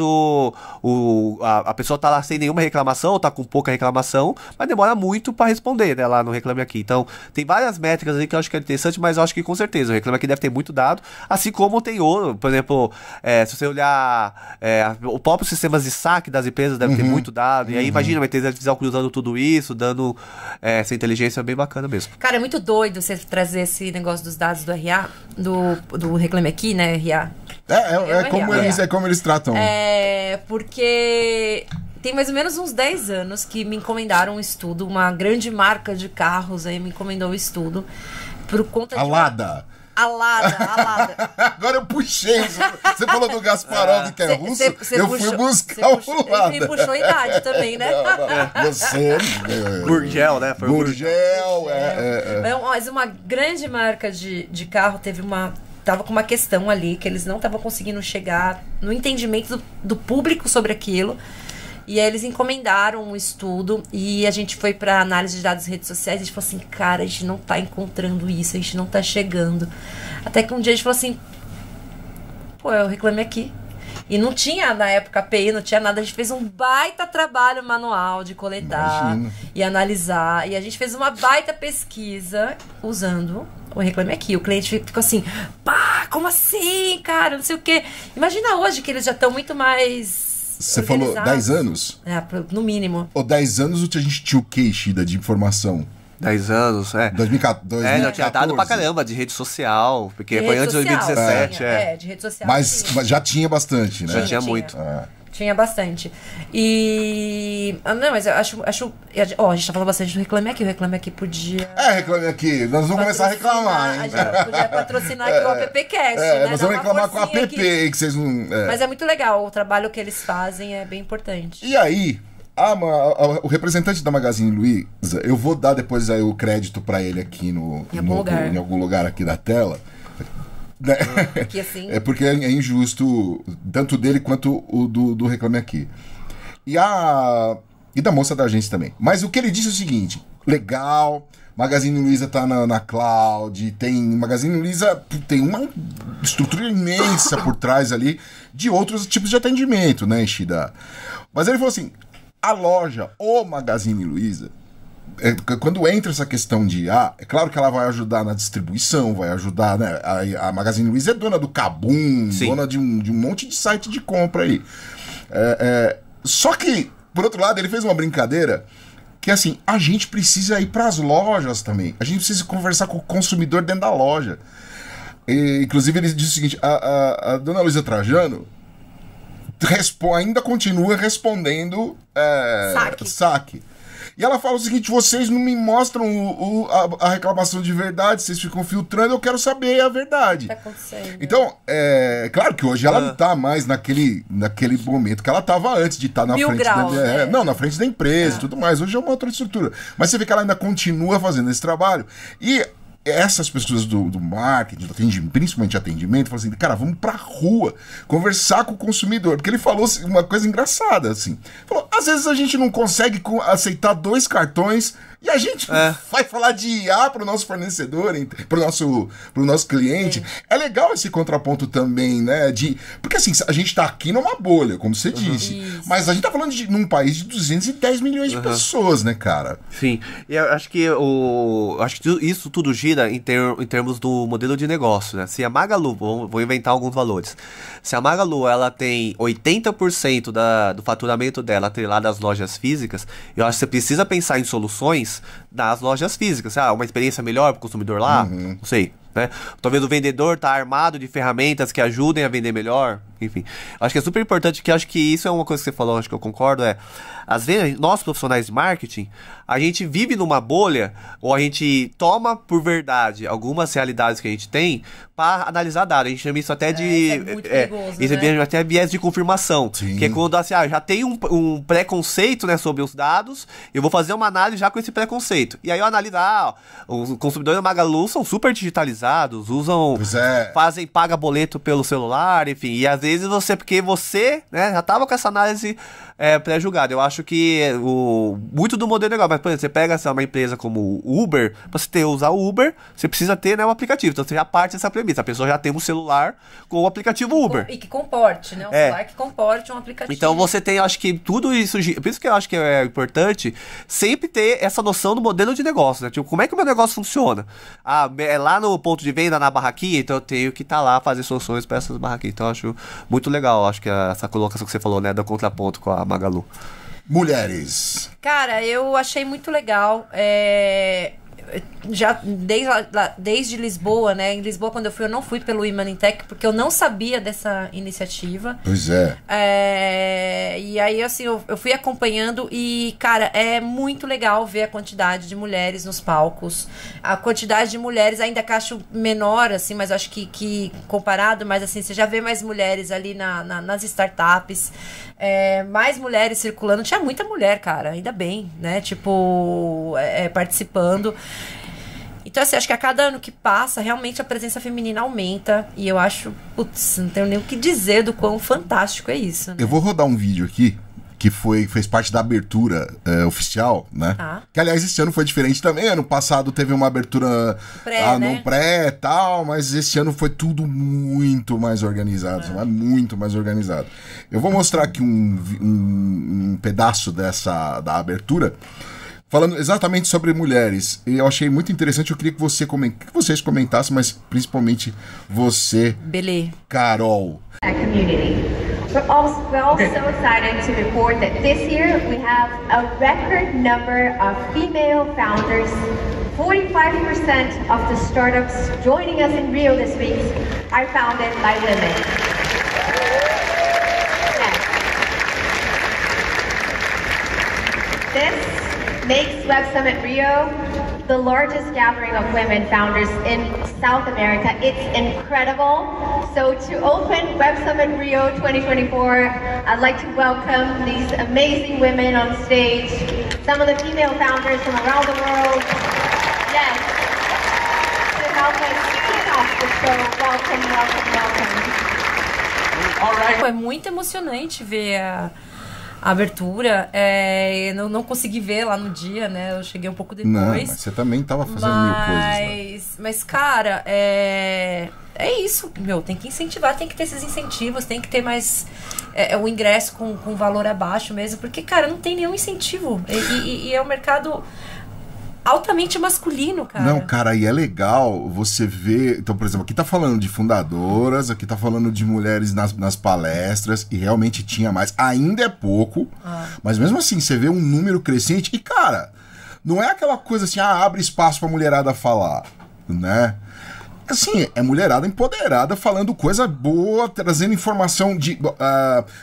Speaker 6: a pessoa tá lá sem nenhuma reclamação, ou tá com pouca reclamação, mas demora muito para responder, né, lá no Reclame Aqui. Então, tem várias métricas aí que eu acho que é interessante, mas eu acho que com certeza o Reclame Aqui deve ter muito dado, assim como tem outro, por exemplo, se você olhar o próprio sistemas de saque das empresas deve ter muito dado, e aí imagina uma inteligência artificial cruzando tudo isso, dando essa inteligência bem bacana mesmo.
Speaker 5: Cara, é muito doido você trazer esse negócio dos dados do RA, do Reclame Aqui, né, RA.
Speaker 4: Como eles tratam.
Speaker 5: Porque tem mais ou menos uns 10 anos que me encomendaram um estudo, uma grande marca de carros aí me encomendou um estudo por conta de...
Speaker 4: Lada.
Speaker 5: A Lada.
Speaker 4: Agora eu puxei. Você falou do Gasparov, que é russo. Eu fui buscar o Lada.
Speaker 5: Ele puxou a idade também, né?
Speaker 4: Você...
Speaker 6: Gurgel, né? Foi
Speaker 4: Gurgel,
Speaker 5: Mas uma grande marca de carro tava com uma questão ali que eles não estavam conseguindo chegar no entendimento do público sobre aquilo. E aí eles encomendaram um estudo e a gente foi pra análise de dados de redes sociais e a gente falou assim, cara, a gente não tá encontrando isso, a gente não tá chegando. Até que um dia a gente falou assim, eu Reclame Aqui. E não tinha, na época, API, não tinha nada. A gente fez um baita trabalho manual de coletar e analisar. E a gente fez uma baita pesquisa usando o Reclame Aqui. O cliente ficou assim, como assim, cara? Não sei o quê. Imagina hoje que eles já estão muito mais...
Speaker 4: Você falou 10 anos?
Speaker 5: No mínimo.
Speaker 4: Ou 10 anos a gente tinha o que, Ishida, de informação?
Speaker 6: 10 anos,
Speaker 4: 2014.
Speaker 6: Já tinha dado pra caramba de rede social, porque foi antes de 2017.
Speaker 5: De rede social.
Speaker 4: Mas já tinha bastante, né?
Speaker 6: Já tinha muito.
Speaker 5: Tinha bastante. Não, mas eu acho... a gente tá falando bastante do Reclame Aqui. O Reclame Aqui podia...
Speaker 4: Reclame Aqui. Nós vamos começar a reclamar, hein?
Speaker 5: A gente podia patrocinar aqui o AppCast, né?
Speaker 4: Nós vamos reclamar com a app, que vocês não...
Speaker 5: Mas é muito legal. O trabalho que eles fazem é bem importante.
Speaker 4: E aí, o representante da Magazine Luiza, eu vou dar depois aí o crédito pra ele aqui em algum lugar aqui da tela. Né?
Speaker 5: Porque assim...
Speaker 4: É porque é injusto, tanto dele quanto o do Reclame Aqui. E da moça da agência também. Mas o que ele disse é o seguinte: legal, Magazine Luiza tá na cloud, Magazine Luiza tem uma estrutura imensa por trás ali de outros tipos de atendimento, né, Ishida? Mas ele falou assim: a loja, o Magazine Luiza, quando entra essa questão de é claro que ela vai ajudar na distribuição, vai ajudar, né? A Magazine Luiza é dona do Kabum, dona de um monte de site de compra aí. Só que, por outro lado, ele fez uma brincadeira que, assim, a gente precisa ir para as lojas também. A gente precisa conversar com o consumidor dentro da loja. Inclusive, ele disse o seguinte: a dona Luiza Trajano ainda continua respondendo saque. E ela fala o seguinte: vocês não me mostram a reclamação de verdade, vocês ficam filtrando, eu quero saber a verdade.
Speaker 5: Tá acontecendo.
Speaker 4: Então, claro que hoje ela não tá mais naquele momento que ela tava antes de estar na frente
Speaker 5: né?
Speaker 4: na frente da empresa e tudo mais. Hoje é uma outra estrutura. Mas você vê que ela ainda continua fazendo esse trabalho. E essas pessoas do marketing, principalmente atendimento, falam assim: cara, vamos pra rua conversar com o consumidor. Porque ele falou uma coisa engraçada, assim. Falou: às vezes a gente não consegue aceitar 2 cartões e a gente vai falar de IA pro nosso fornecedor, pro nosso cliente. É legal esse contraponto também, né? Porque assim, a gente tá aqui numa bolha, como você disse.
Speaker 5: Isso.
Speaker 4: Mas a gente tá falando num país de 210 milhões de pessoas, né, cara?
Speaker 6: Sim. E eu acho que isso tudo gira em termos do modelo de negócio, né? Se a Magalu, vou inventar alguns valores. Se a Magalu, ela tem 80% do faturamento dela atrelado às lojas físicas, eu acho que você precisa pensar em soluções nas lojas físicas. Uma experiência melhor para o consumidor lá, não sei, né? Talvez o vendedor tá armado de ferramentas que ajudem a vender melhor, enfim. Acho que é super importante, que acho que isso é uma coisa que você falou, acho que eu concordo, às vezes nós profissionais de marketing, a gente vive numa bolha, ou a gente toma por verdade algumas realidades que a gente tem para analisar dados. A gente chama isso até de...
Speaker 5: Isso é muito perigoso,
Speaker 6: isso
Speaker 5: né?
Speaker 6: é até viés de confirmação.
Speaker 4: Sim.
Speaker 6: Que é quando assim, já tem um preconceito, né, sobre os dados, eu vou fazer uma análise já com esse preconceito. E aí eu analiso, os consumidores da Magalu são super digitalizados, paga boleto pelo celular, enfim. E às vezes porque você, né, já tava com essa análise pré-julgada. Eu acho que muito do modelo é legal. Mas, por exemplo, você pega uma empresa como o Uber, pra você usar o Uber, você precisa ter, né, um aplicativo. Então você já parte dessa premissa. A pessoa já tem um celular com o aplicativo Uber.
Speaker 5: E que comporte, né? Um celular que comporte um aplicativo.
Speaker 6: Então você tem, acho que tudo isso... Por isso que eu acho que é importante sempre ter essa noção do modelo de negócio, né? Tipo, como é que o meu negócio funciona? É lá no ponto de venda, na barraquinha, então eu tenho que estar lá fazer soluções para essas barraquinhas. Então eu acho muito legal, acho que essa colocação que você falou, né, do contraponto com a Magalu.
Speaker 4: Mulheres.
Speaker 5: Cara, eu achei muito legal. Já desde Lisboa, né? Em Lisboa, quando eu fui, eu não fui pelo Women in Tech, porque eu não sabia dessa iniciativa.
Speaker 4: Pois é.
Speaker 5: E aí, assim, eu fui acompanhando e, cara, é muito legal ver a quantidade de mulheres nos palcos. A quantidade de mulheres, ainda que acho menor, assim, mas acho que comparado, mas assim, você já vê mais mulheres ali nas startups. Mais mulheres circulando. Tinha muita mulher, cara, ainda bem, né? Tipo, participando. Então, assim, acho que a cada ano que passa, realmente a presença feminina aumenta. E eu acho, não tenho nem o que dizer do quão fantástico é isso, né?
Speaker 4: Eu vou rodar um vídeo aqui que fez parte da abertura oficial, né? Que, aliás, esse ano foi diferente também. Ano passado teve uma abertura no pré e tal, mas esse ano foi tudo muito mais organizado, muito mais organizado. Eu vou mostrar aqui um pedaço da abertura, falando exatamente sobre mulheres. E eu achei muito interessante, eu queria que vocês comentassem, mas principalmente você,
Speaker 5: Belê.
Speaker 4: Carol.
Speaker 1: We're also so excited to report that this year we have a record number of female founders. 45% of the startups joining us in Rio this week are founded by women. This makes Web Summit Rio the largest gathering of women founders in South America. It's incredible. So to open Web Summit Rio 2024, I'd like to welcome these amazing women on stage, some of the female founders from around the world. Yes, to help us kick off the show. Welcome, welcome, welcome.
Speaker 5: É muito emocionante ver a abertura. Eu não consegui ver lá no dia, né? Eu cheguei um pouco depois.
Speaker 4: Não, mas você também tava fazendo mil coisas, né?
Speaker 5: Mas, cara, é isso, meu. Tem que incentivar, tem que ter esses incentivos, tem que ter mais o ingresso com valor abaixo mesmo, porque, cara, não tem nenhum incentivo. E é um mercado altamente masculino, cara.
Speaker 4: Não, cara, e é legal você ver... Então, por exemplo, aqui tá falando de fundadoras, aqui tá falando de mulheres nas palestras, e realmente tinha mais. Ainda é pouco, mas mesmo assim, você vê um número crescente. E, cara, não é aquela coisa assim, abre espaço pra mulherada falar, né? Assim, é mulherada empoderada falando coisa boa, trazendo informação de...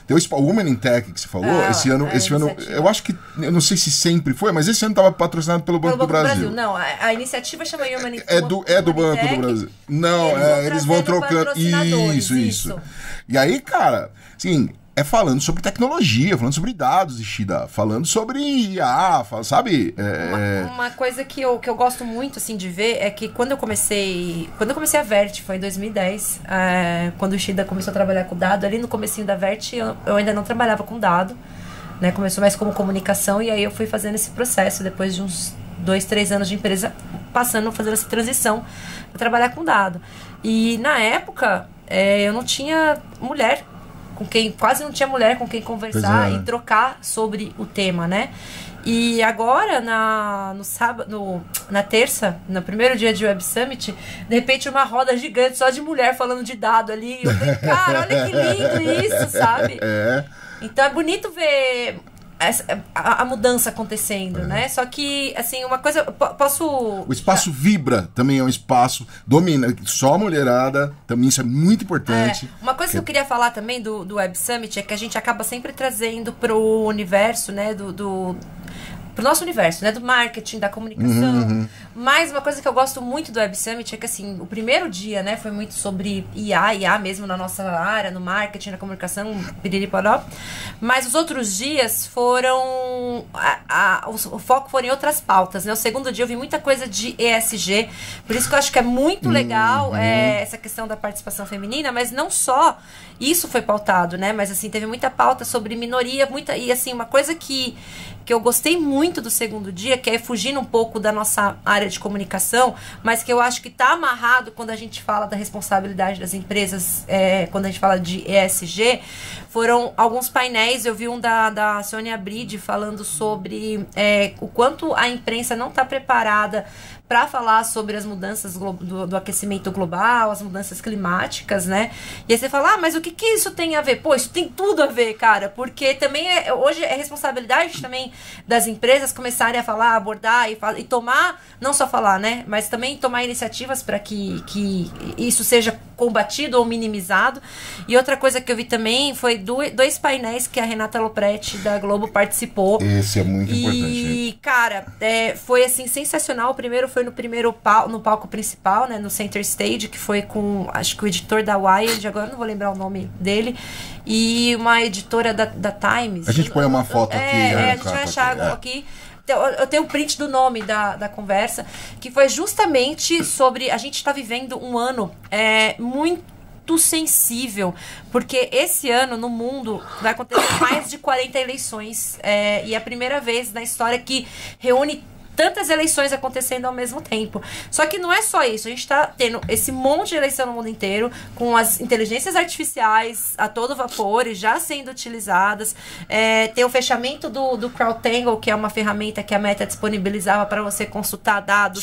Speaker 4: tem o Women in Tech que você falou, esse ano, eu acho que, eu não sei se sempre foi, mas esse ano estava patrocinado pelo Banco do Brasil.
Speaker 5: Não, a iniciativa chama Women in Tech.
Speaker 4: É do Banco do Brasil. Não, eles vão trocando. Isso. E aí, cara, assim... É falando sobre tecnologia, falando sobre dados, Ishida, falando sobre IA, sabe?
Speaker 5: Uma coisa que eu gosto muito, assim, de ver é que quando eu comecei a Vert, foi em 2010, quando o Ishida começou a trabalhar com dado, ali no comecinho da Vert eu ainda não trabalhava com dado, né? Começou mais como comunicação, e aí eu fui fazendo esse processo, depois de uns 2, 3 anos de empresa, fazendo essa transição para trabalhar com dado. E na época, eu não tinha mulher quase não tinha mulher com quem conversar e trocar sobre o tema, né? E agora, na terça, no primeiro dia de Web Summit, de repente uma roda gigante só de mulher falando de dado ali. E eu falei, cara, olha que lindo isso, sabe? Então é bonito ver a mudança acontecendo, né? Só que, assim, uma coisa... O
Speaker 4: espaço vibra, também é um espaço, domina, só a mulherada, também isso é muito importante.
Speaker 5: Uma coisa que eu queria falar também do Web Summit é que a gente acaba sempre trazendo pro universo, né, pro nosso universo, né, do marketing, da comunicação. Mas uma coisa que eu gosto muito do Web Summit é que, assim, o primeiro dia, né, foi muito sobre IA mesmo na nossa área, no marketing, na comunicação, piririporó. Mas os outros dias foram... o foco foram em outras pautas, né? O segundo dia eu vi muita coisa de ESG, por isso que eu acho que é muito legal essa questão da participação feminina, mas não só isso foi pautado, né? Mas, assim, teve muita pauta sobre minoria, e, assim, uma coisa que eu gostei muito do segundo dia, que é fugindo um pouco da nossa área de comunicação, mas que eu acho que está amarrado quando a gente fala da responsabilidade das empresas, quando a gente fala de ESG, foram alguns painéis. Eu vi um da Sônia Bride falando sobre o quanto a imprensa não está preparada para falar sobre as mudanças do aquecimento global, as mudanças climáticas, né? E aí você fala, mas o que isso tem a ver? Pô, isso tem tudo a ver, cara, porque também hoje é responsabilidade também das empresas começarem a falar, abordar e tomar, não só falar, né? Mas também tomar iniciativas para que isso seja combatido ou minimizado. E outra coisa que eu vi também foi dois painéis que a Renata Lopretti da Globo participou.
Speaker 4: Esse é muito importante.
Speaker 5: E, cara, foi assim, sensacional. O primeiro foi no palco principal, né, no Center Stage, que foi com, acho que o editor da Wired, agora não vou lembrar o nome dele, e uma editora da Times.
Speaker 4: A gente põe uma foto aqui.
Speaker 5: A gente vai achar aqui. Eu tenho o print do nome da conversa, que foi justamente sobre... A gente está vivendo um ano muito sensível, porque esse ano no mundo vai acontecer mais de 40 eleições, e é a primeira vez na história que reúne tantas eleições acontecendo ao mesmo tempo. Só que não é só isso. A gente tá tendo esse monte de eleição no mundo inteiro, com as inteligências artificiais a todo vapor e já sendo utilizadas. Tem o fechamento do CrowdTangle, que é uma ferramenta que a Meta disponibilizava para você consultar dados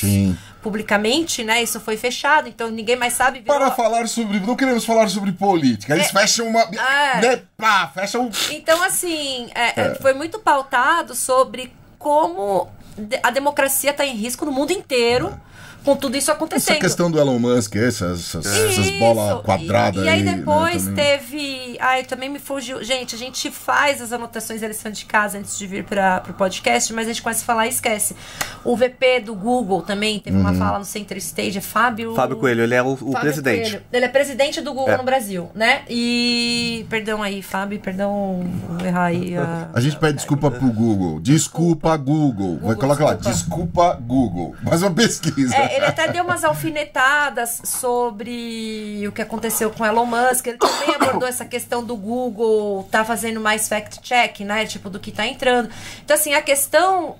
Speaker 5: publicamente, né? Isso foi fechado, então ninguém mais sabe...
Speaker 4: Para falar sobre... Não queremos falar sobre política. Eles fecham uma... fecham...
Speaker 5: Então, assim, foi muito pautado sobre como... a democracia está em risco no mundo inteiro com tudo isso acontecendo.
Speaker 4: Essa questão do Elon Musk, essas bolas quadradas
Speaker 5: e aí
Speaker 4: aí,
Speaker 5: depois
Speaker 4: né,
Speaker 5: teve... Ai, também me fugiu. Gente, a gente faz as anotações da lição de casa antes de vir pro podcast, mas a gente começa a falar e esquece. O VP do Google também teve uma fala no Center Stage, é Fábio
Speaker 6: Coelho, ele é o
Speaker 5: Fábio
Speaker 6: presidente.
Speaker 5: Coelho. Ele é presidente do Google no Brasil, né? E... Perdão aí, Fábio, perdão vou errar aí.
Speaker 4: A gente pede desculpa pro Google. Desculpa, Google. Vai colocar lá, desculpa, Google. Mais uma pesquisa.
Speaker 5: Ele até deu umas alfinetadas sobre o que aconteceu com Elon Musk. Ele também abordou essa questão do Google tá fazendo mais fact-check, né? Tipo, do que tá entrando. Então, assim, a questão...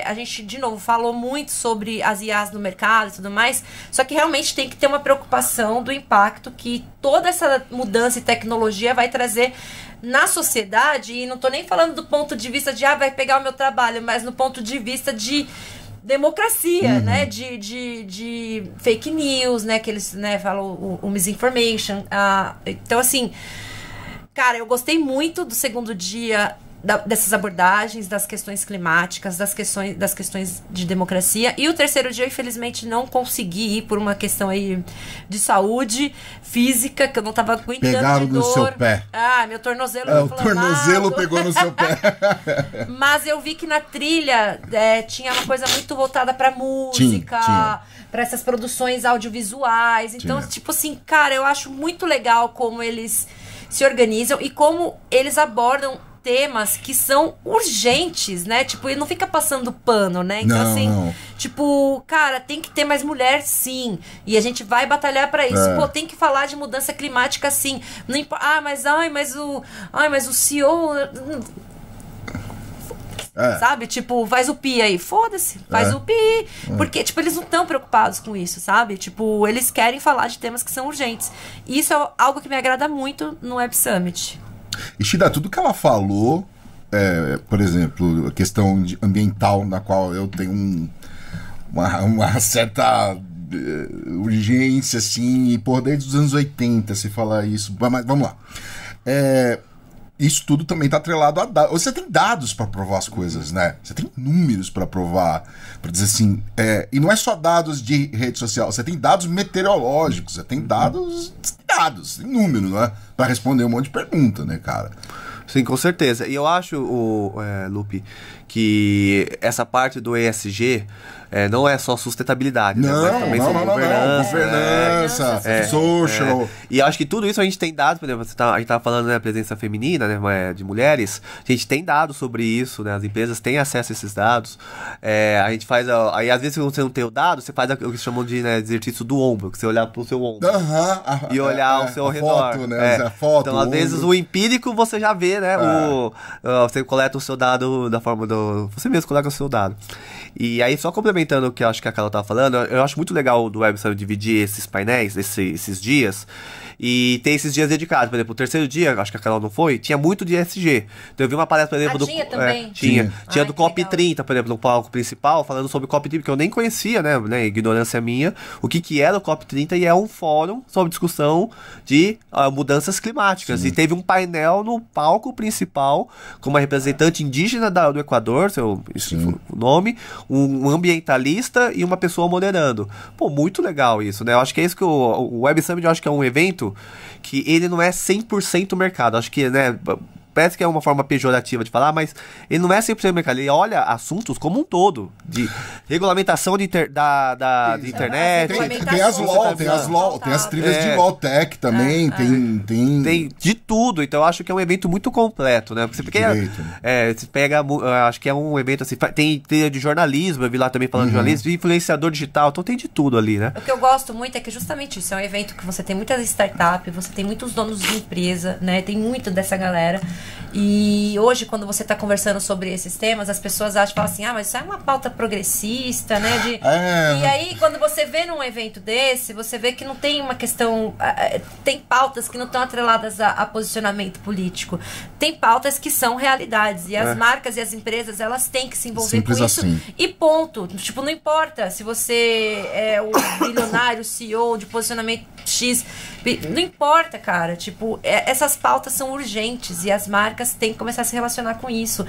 Speaker 5: a gente, de novo, falou muito sobre as IAs no mercado e tudo mais, só que realmente tem que ter uma preocupação do impacto que toda essa mudança e tecnologia vai trazer na sociedade, e não tô nem falando do ponto de vista de vai pegar o meu trabalho, mas no ponto de vista de democracia, né, de fake news, né, que eles, né, falam o misinformation. Então, assim, cara, eu gostei muito do segundo dia dessas abordagens, das questões climáticas, das questões de democracia. E o terceiro dia, infelizmente, não consegui ir por uma questão aí de saúde física, que eu não tava aguentando.
Speaker 4: Pegaram
Speaker 5: de dor.
Speaker 4: no seu pé.
Speaker 5: Meu tornozelo
Speaker 4: o tornozelo pegou no seu pé.
Speaker 5: Mas eu vi que na trilha tinha uma coisa muito voltada pra música,
Speaker 4: Tinha.
Speaker 5: pra essas produções audiovisuais. Então, tipo assim, cara, eu acho muito legal como eles se organizam e como eles abordam temas que são urgentes, né? Tipo, ele não fica passando pano, né? Então,
Speaker 4: não.
Speaker 5: Tipo, cara, tem que ter mais mulher, sim. E a gente vai batalhar pra isso. Pô, tem que falar de mudança climática, sim. Não importa. Mas o CEO... Sabe? Tipo, faz o pi aí. Foda-se. Faz o pi. Porque, tipo, eles não estão preocupados com isso, sabe? Tipo, eles querem falar de temas que são urgentes. E isso é algo que me agrada muito no Web Summit.
Speaker 4: E Shida, tudo que ela falou, por exemplo, a questão ambiental, na qual eu tenho uma certa urgência, assim, e desde os anos 80 se falar isso, mas vamos lá. Isso tudo também está atrelado a dados. Você tem dados para provar as coisas, né? Você tem números para provar, para dizer assim. E não é só dados de rede social, você tem dados meteorológicos, você tem dados, tem números, né? Para responder um monte de pergunta, né, cara?
Speaker 6: Sim, com certeza. E eu acho, Lupe, que essa parte do ESG não é só sustentabilidade, né? Mas também são
Speaker 4: governança, social.
Speaker 6: E eu acho que tudo isso a gente tem dados, por exemplo, a gente tava falando, né, presença feminina, né, de mulheres, a gente tem dados sobre isso, né, as empresas têm acesso a esses dados, a gente faz, aí às vezes você não tem o dado, você faz o que chamam de, né, exercício do ombro, que você olhar pro seu ombro e olhar ao seu redor.
Speaker 4: Foto, né? A foto,
Speaker 6: então, às vezes, o empírico você já vê, né, você coleta o seu dado da forma você mesmo coleta o seu dado. E aí, só complementando o que eu acho que a Carol tava falando, eu acho muito legal do Web Summit dividir esses painéis, esses dias, e ter esses dias dedicados. Por exemplo, o terceiro dia, acho que a Carol não foi, tinha muito de ESG. Então eu vi uma palestra, por exemplo,
Speaker 5: tinha também?
Speaker 6: Tinha do COP30, por exemplo, no palco principal, falando sobre o COP30, que eu nem conhecia, né, ignorância minha, o que era o COP30, e é um fórum sobre discussão de mudanças climáticas. E teve um painel no palco principal, com uma representante indígena do Equador, o nome, um ambientalista e uma pessoa moderando. Pô, muito legal isso, né? Eu acho que é isso que o Web Summit, eu acho que é um evento que ele não é 100% mercado. Acho que, né, parece que é uma forma pejorativa de falar, mas ele não é 100% mercado. Ele olha assuntos como um todo, de regulamentação de internet.
Speaker 4: Tem as trilhas de LawTech também, tem
Speaker 6: de tudo. Então eu acho que é um evento muito completo, né? Você pega, acho que é um evento assim, tem trilha de jornalismo, eu vi lá também falando de jornalismo, de influenciador digital, então tem de tudo ali, né?
Speaker 5: O que eu gosto muito é que justamente isso é um evento que você tem muitas startups, você tem muitos donos de empresa, né? Tem muito dessa galera. E hoje, quando você está conversando sobre esses temas, as pessoas falam assim, mas isso é uma pauta progressista, né? E aí, quando você vê num evento desse, você vê que não tem uma questão... tem pautas que não estão atreladas a posicionamento político. Tem pautas que são realidades. E as marcas e as empresas, elas têm que se envolver
Speaker 4: Simples
Speaker 5: com isso.
Speaker 4: Assim.
Speaker 5: E ponto. Tipo, não importa se você é o bilionário, CEO de posicionamento X. Não importa, cara. Tipo, essas pautas são urgentes e as marcas têm que começar a se relacionar com isso.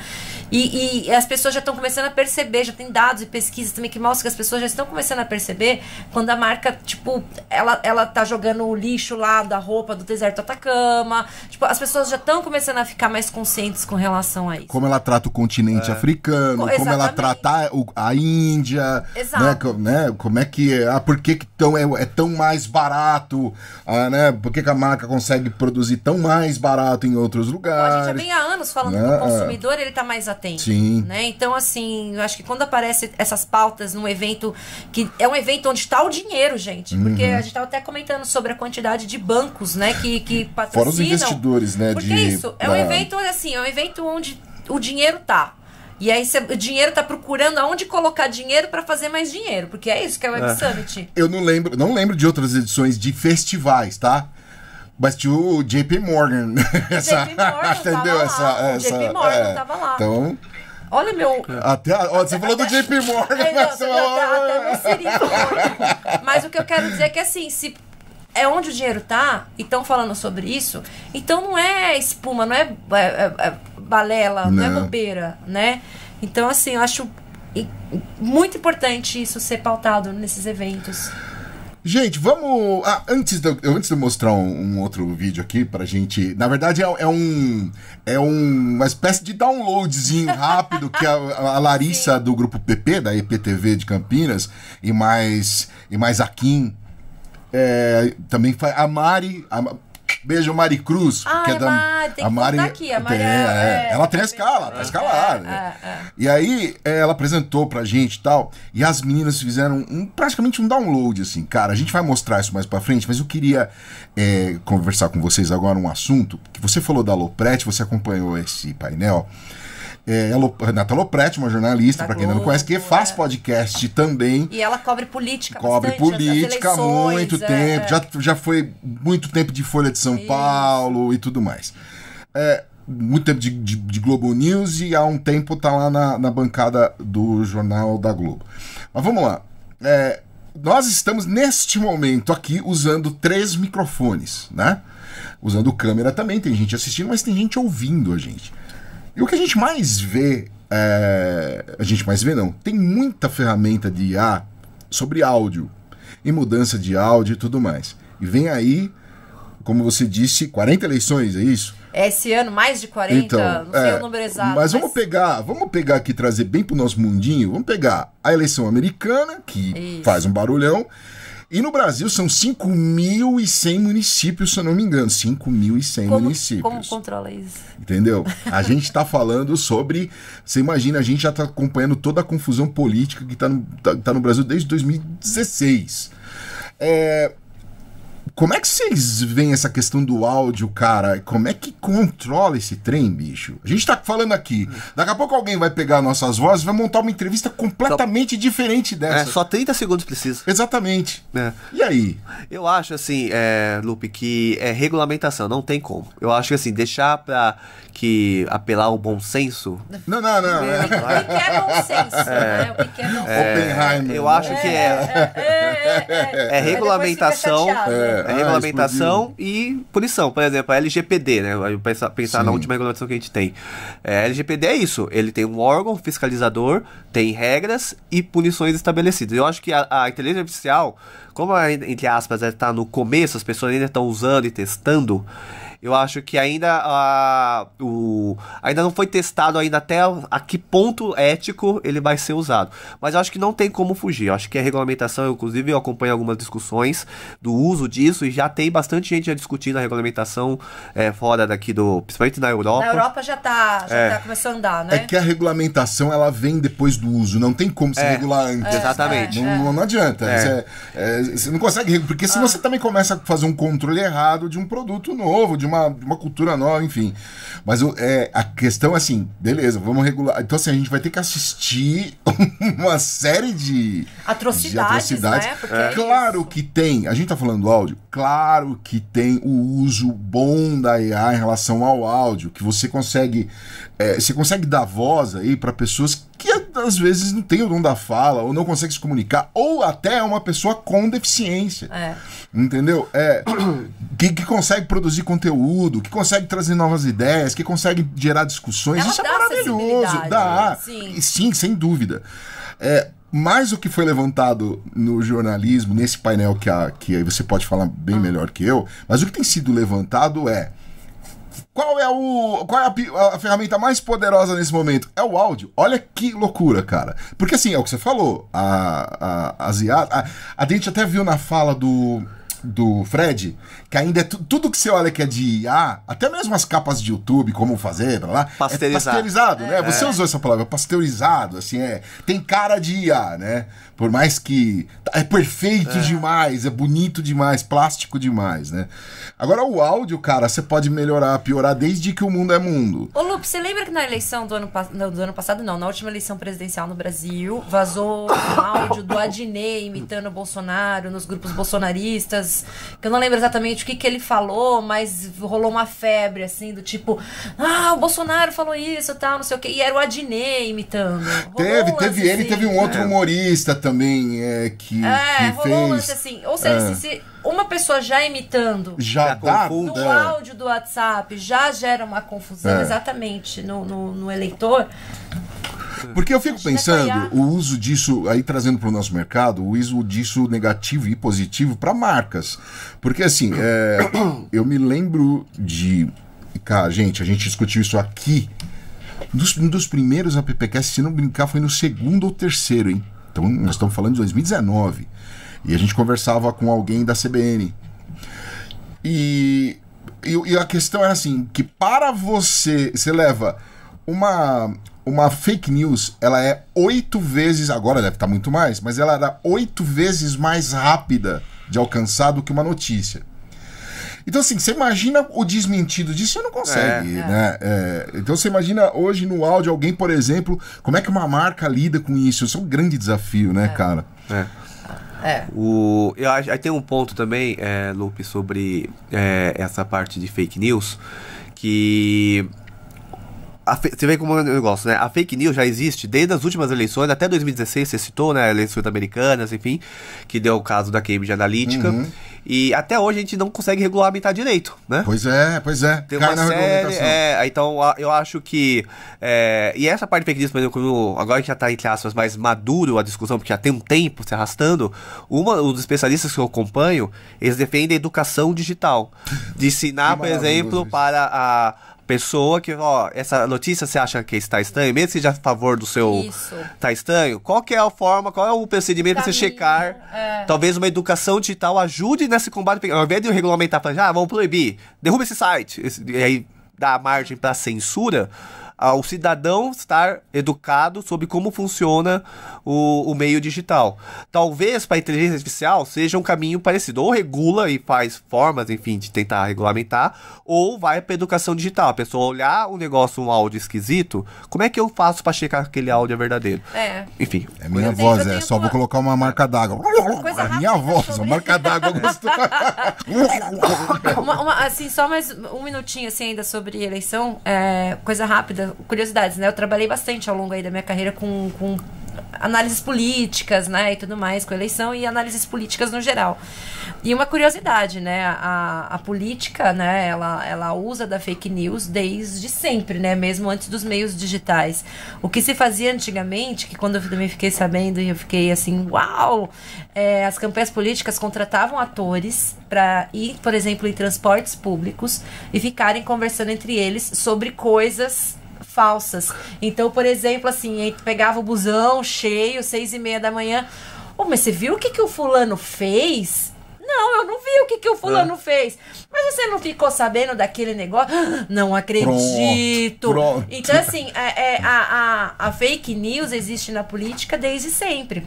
Speaker 5: E as pessoas já estão começando a perceber, já tem dados e pesquisas também que mostram que as pessoas já estão começando a perceber quando a marca, tipo, ela tá jogando o lixo lá da roupa do deserto do Atacama. Tipo, as pessoas já estão começando a ficar mais conscientes com relação a isso.
Speaker 4: Como ela trata o continente africano, como ela trata a Índia, né? Como é que por que é tão mais barato, né? Por que a marca consegue produzir tão mais barato em outros lugares?
Speaker 5: A gente já vem há anos falando que o consumidor ele tá mais atento.
Speaker 4: Sim.
Speaker 5: Né? Então, assim, eu acho que quando aparecem essas pautas num evento que é um evento onde está o dinheiro, gente, porque a gente tava até comentando sobre a quantidade de bancos, né, que patrocinam.
Speaker 4: Fora os investidores, né?
Speaker 5: Porque isso, é um evento, assim, é um evento onde o dinheiro tá. E aí o dinheiro tá procurando aonde colocar dinheiro para fazer mais dinheiro, porque é isso que é o Web Summit.
Speaker 4: Eu não lembro de outras edições de festivais, tá? Mas tinha o JP Morgan.
Speaker 5: JP Morgan
Speaker 4: entendeu?
Speaker 5: O JP Morgan tava lá.
Speaker 4: Então...
Speaker 5: Olha meu...
Speaker 4: Você falou do JP Morgan.
Speaker 5: Até meu cirinho. Mas o que eu quero dizer é que, assim, se é onde o dinheiro tá, e estão falando sobre isso, então não é espuma, não é balela, não é bobeira, né? Então, assim, eu acho muito importante isso ser pautado nesses eventos.
Speaker 4: Gente, vamos... antes de eu mostrar um outro vídeo aqui pra gente... Na verdade, é uma espécie de downloadzinho rápido que a Larissa do Grupo PP, da EPTV de Campinas, e mais a Kim, também faz... A Mari... Beijo, Mari Cruz.
Speaker 5: Que é Mari, tem que contar aqui. A Mari
Speaker 4: ela tem a escala, tá escalada. E aí, ela apresentou pra gente e tal, e as meninas fizeram praticamente um download, assim. Cara, a gente vai mostrar isso mais pra frente, mas eu queria conversar com vocês agora um assunto, que você falou da Lopretti, você acompanhou esse painel. Renata Lopretti, uma jornalista, para quem não conhece, que faz podcast também.
Speaker 5: E ela cobre política
Speaker 4: Cobre
Speaker 5: bastante,
Speaker 4: política há muito tempo. Já foi muito tempo de Folha de São Paulo e tudo mais. Muito tempo de Globo News e há um tempo tá lá na bancada do Jornal da Globo. Mas vamos lá. Nós estamos neste momento aqui usando 3 microfones, né? Usando câmera também, tem gente assistindo, mas tem gente ouvindo a gente. E o que a gente mais vê, tem muita ferramenta de IA sobre áudio, e mudança de áudio e tudo mais. E vem aí, como você disse, 40 eleições, é isso?
Speaker 5: Esse ano, mais de 40, então, não sei o número exato.
Speaker 4: Mas vamos pegar aqui, trazer bem pro nosso mundinho, vamos pegar a eleição americana, que faz um barulhão, e no Brasil são 5.100 municípios, se eu não me engano. 5.100 municípios.
Speaker 5: Como controla isso?
Speaker 4: Entendeu? A gente tá falando sobre... Você imagina, a gente já tá acompanhando toda a confusão política que tá no Brasil desde 2016. Como é que vocês veem essa questão do áudio, cara? Como é que controla esse trem, bicho? A gente tá falando aqui. Daqui a pouco alguém vai pegar nossas vozes e vai montar uma entrevista completamente diferente dessa.
Speaker 6: Só 30 segundos precisa.
Speaker 4: Exatamente. E aí?
Speaker 6: Eu acho, assim, Lupe, que é regulamentação, não tem como. Eu acho que, assim, deixar pra apelar ao bom senso...
Speaker 4: Não.
Speaker 5: O que é bom senso, né? O que é bom senso?
Speaker 4: Oppenheimer.
Speaker 6: Eu acho que é regulamentação... regulamentação e punição. Por exemplo, a LGPD, né? Pensar na última regulamentação que a gente tem. A LGPD é isso. Ele tem um órgão fiscalizador, tem regras e punições estabelecidas. Eu acho que a inteligência artificial, como, entre aspas, está no começo, as pessoas ainda estão usando e testando, eu acho que ainda não foi testado ainda até a que ponto ético ele vai ser usado. Mas eu acho que não tem como fugir. Eu acho que a regulamentação, inclusive eu acompanho algumas discussões do uso disso e já tem bastante gente já discutindo a regulamentação fora daqui principalmente na Europa.
Speaker 5: Na Europa já tá começando a andar, né?
Speaker 4: É que a regulamentação, ela vem depois do uso. Não tem como se regular antes.
Speaker 6: Exatamente.
Speaker 4: Não adianta. Você não consegue, porque senão você também começa a fazer um controle errado de um produto novo, de uma cultura nova, enfim. Mas a questão é assim, beleza, vamos regular. Então, assim, a gente vai ter que assistir uma série de atrocidades.
Speaker 5: Né?
Speaker 4: Claro que tem, a gente tá falando do áudio, claro que tem o uso bom da IA em relação ao áudio, que você consegue dar voz aí para pessoas que às vezes não tem o dom da fala, ou não consegue se comunicar, ou até é uma pessoa com deficiência. Entendeu? Que consegue produzir conteúdo, que consegue trazer novas ideias, que consegue gerar discussões.
Speaker 5: Ela
Speaker 4: Isso é
Speaker 5: dá
Speaker 4: maravilhoso.
Speaker 5: acessibilidade,
Speaker 4: Dá.
Speaker 5: né? Sim.
Speaker 4: Sim, sem dúvida. Mas o que foi levantado no jornalismo, nesse painel que aí você pode falar bem melhor que eu, mas o que tem sido levantado qual é a ferramenta mais poderosa nesse momento? É o áudio. Olha que loucura, cara. Porque assim, é o que você falou. A gente até viu na fala do Fred, que ainda é tudo que você olha que é de IA, até mesmo as capas de YouTube, como fazer, lá, pasteurizado, né? Você usou essa palavra, pasteurizado, assim, tem cara de IA, né? Por mais que é perfeito demais, é bonito demais, plástico demais, né? Agora o áudio, cara, você pode melhorar, piorar desde que o mundo é mundo.
Speaker 5: Ô, Lupe, você lembra que na eleição do ano passado, não, na última eleição presidencial no Brasil, vazou um áudio do Adnet imitando o Bolsonaro nos grupos bolsonaristas, que eu não lembro exatamente o que ele falou, mas rolou uma febre, assim, do tipo, o Bolsonaro falou isso e tal, não sei o quê, e era o Adnet imitando.
Speaker 4: Teve um outro humorista também, que
Speaker 5: rolou um lance
Speaker 4: fez...
Speaker 5: assim, ou seja, se uma pessoa já imitando no áudio do WhatsApp já gera uma confusão exatamente no eleitor.
Speaker 4: Porque eu fico pensando, o uso disso, aí trazendo para o nosso mercado, o uso disso negativo e positivo para marcas. Porque assim, eu me lembro de... Cara, a gente discutiu isso aqui. Um dos primeiros AppCast, se não brincar, foi no segundo ou terceiro, hein? Então nós estamos falando de 2019. E a gente conversava com alguém da CBN. E a questão era assim, que para você leva uma fake news, ela é 8 vezes, agora deve estar muito mais, mas ela era 8 vezes mais rápida de alcançar do que uma notícia. Então assim, você imagina o desmentido disso, você não consegue, né? Então você imagina hoje no áudio alguém, por exemplo, como é que uma marca lida com isso? Isso é um grande desafio, né, cara?
Speaker 6: Eu acho, aí tem um ponto também, Lupe, sobre essa parte de fake news, que você vê como é um negócio, né? A fake news já existe desde as últimas eleições, até 2016, você citou, né? Eleições americanas, enfim, que deu o caso da Cambridge Analytica. E até hoje a gente não consegue regulamentar direito, né?
Speaker 4: Pois é.
Speaker 6: Tem uma série, então eu acho que... e essa parte de fake news, por exemplo, agora que já está, entre aspas, mais maduro a discussão, porque já tem um tempo se arrastando, um dos especialistas que eu acompanho, eles defendem a educação digital. De ensinar, por exemplo, para a pessoa que, essa notícia você acha que está estranho, mesmo que seja a favor do seu... Está estranho? Qual que é a forma, qual é o procedimento para você checar? Talvez uma educação digital ajude nesse combate. Ao invés de eu regulamentar, falar, vamos proibir, derruba esse site, e aí dá margem para censura, ao cidadão estar educado sobre como funciona o meio digital. Talvez para a inteligência artificial seja um caminho parecido. Ou regula e faz formas, enfim, de tentar regulamentar, ou vai para a educação digital. A pessoa olhar um negócio, um áudio esquisito, como é que eu faço para checar que aquele áudio é verdadeiro? Enfim.
Speaker 4: É minha voz, só vou colocar uma marca d'água. É minha voz, uma marca d'água.
Speaker 5: Assim, só mais um minutinho assim, ainda sobre eleição, coisa rápida. Curiosidades, né? Eu trabalhei bastante ao longo aí da minha carreira com análises políticas, né? E tudo mais, com eleição e análises políticas no geral. E uma curiosidade, né? A política, né? Ela usa da fake news desde sempre, né? Mesmo antes dos meios digitais. O que se fazia antigamente, que quando eu também fiquei sabendo e eu fiquei assim, uau! As campanhas políticas contratavam atores para ir, por exemplo, em transportes públicos e ficarem conversando entre eles sobre coisas falsas. Então, por exemplo, assim, pegava o busão cheio, 6:30 da manhã. Mas você viu o que o fulano fez? Não, eu não vi o que o fulano fez. Mas você não ficou sabendo daquele negócio? Não acredito.
Speaker 4: Pronto.
Speaker 5: Então, assim, a fake news existe na política desde sempre.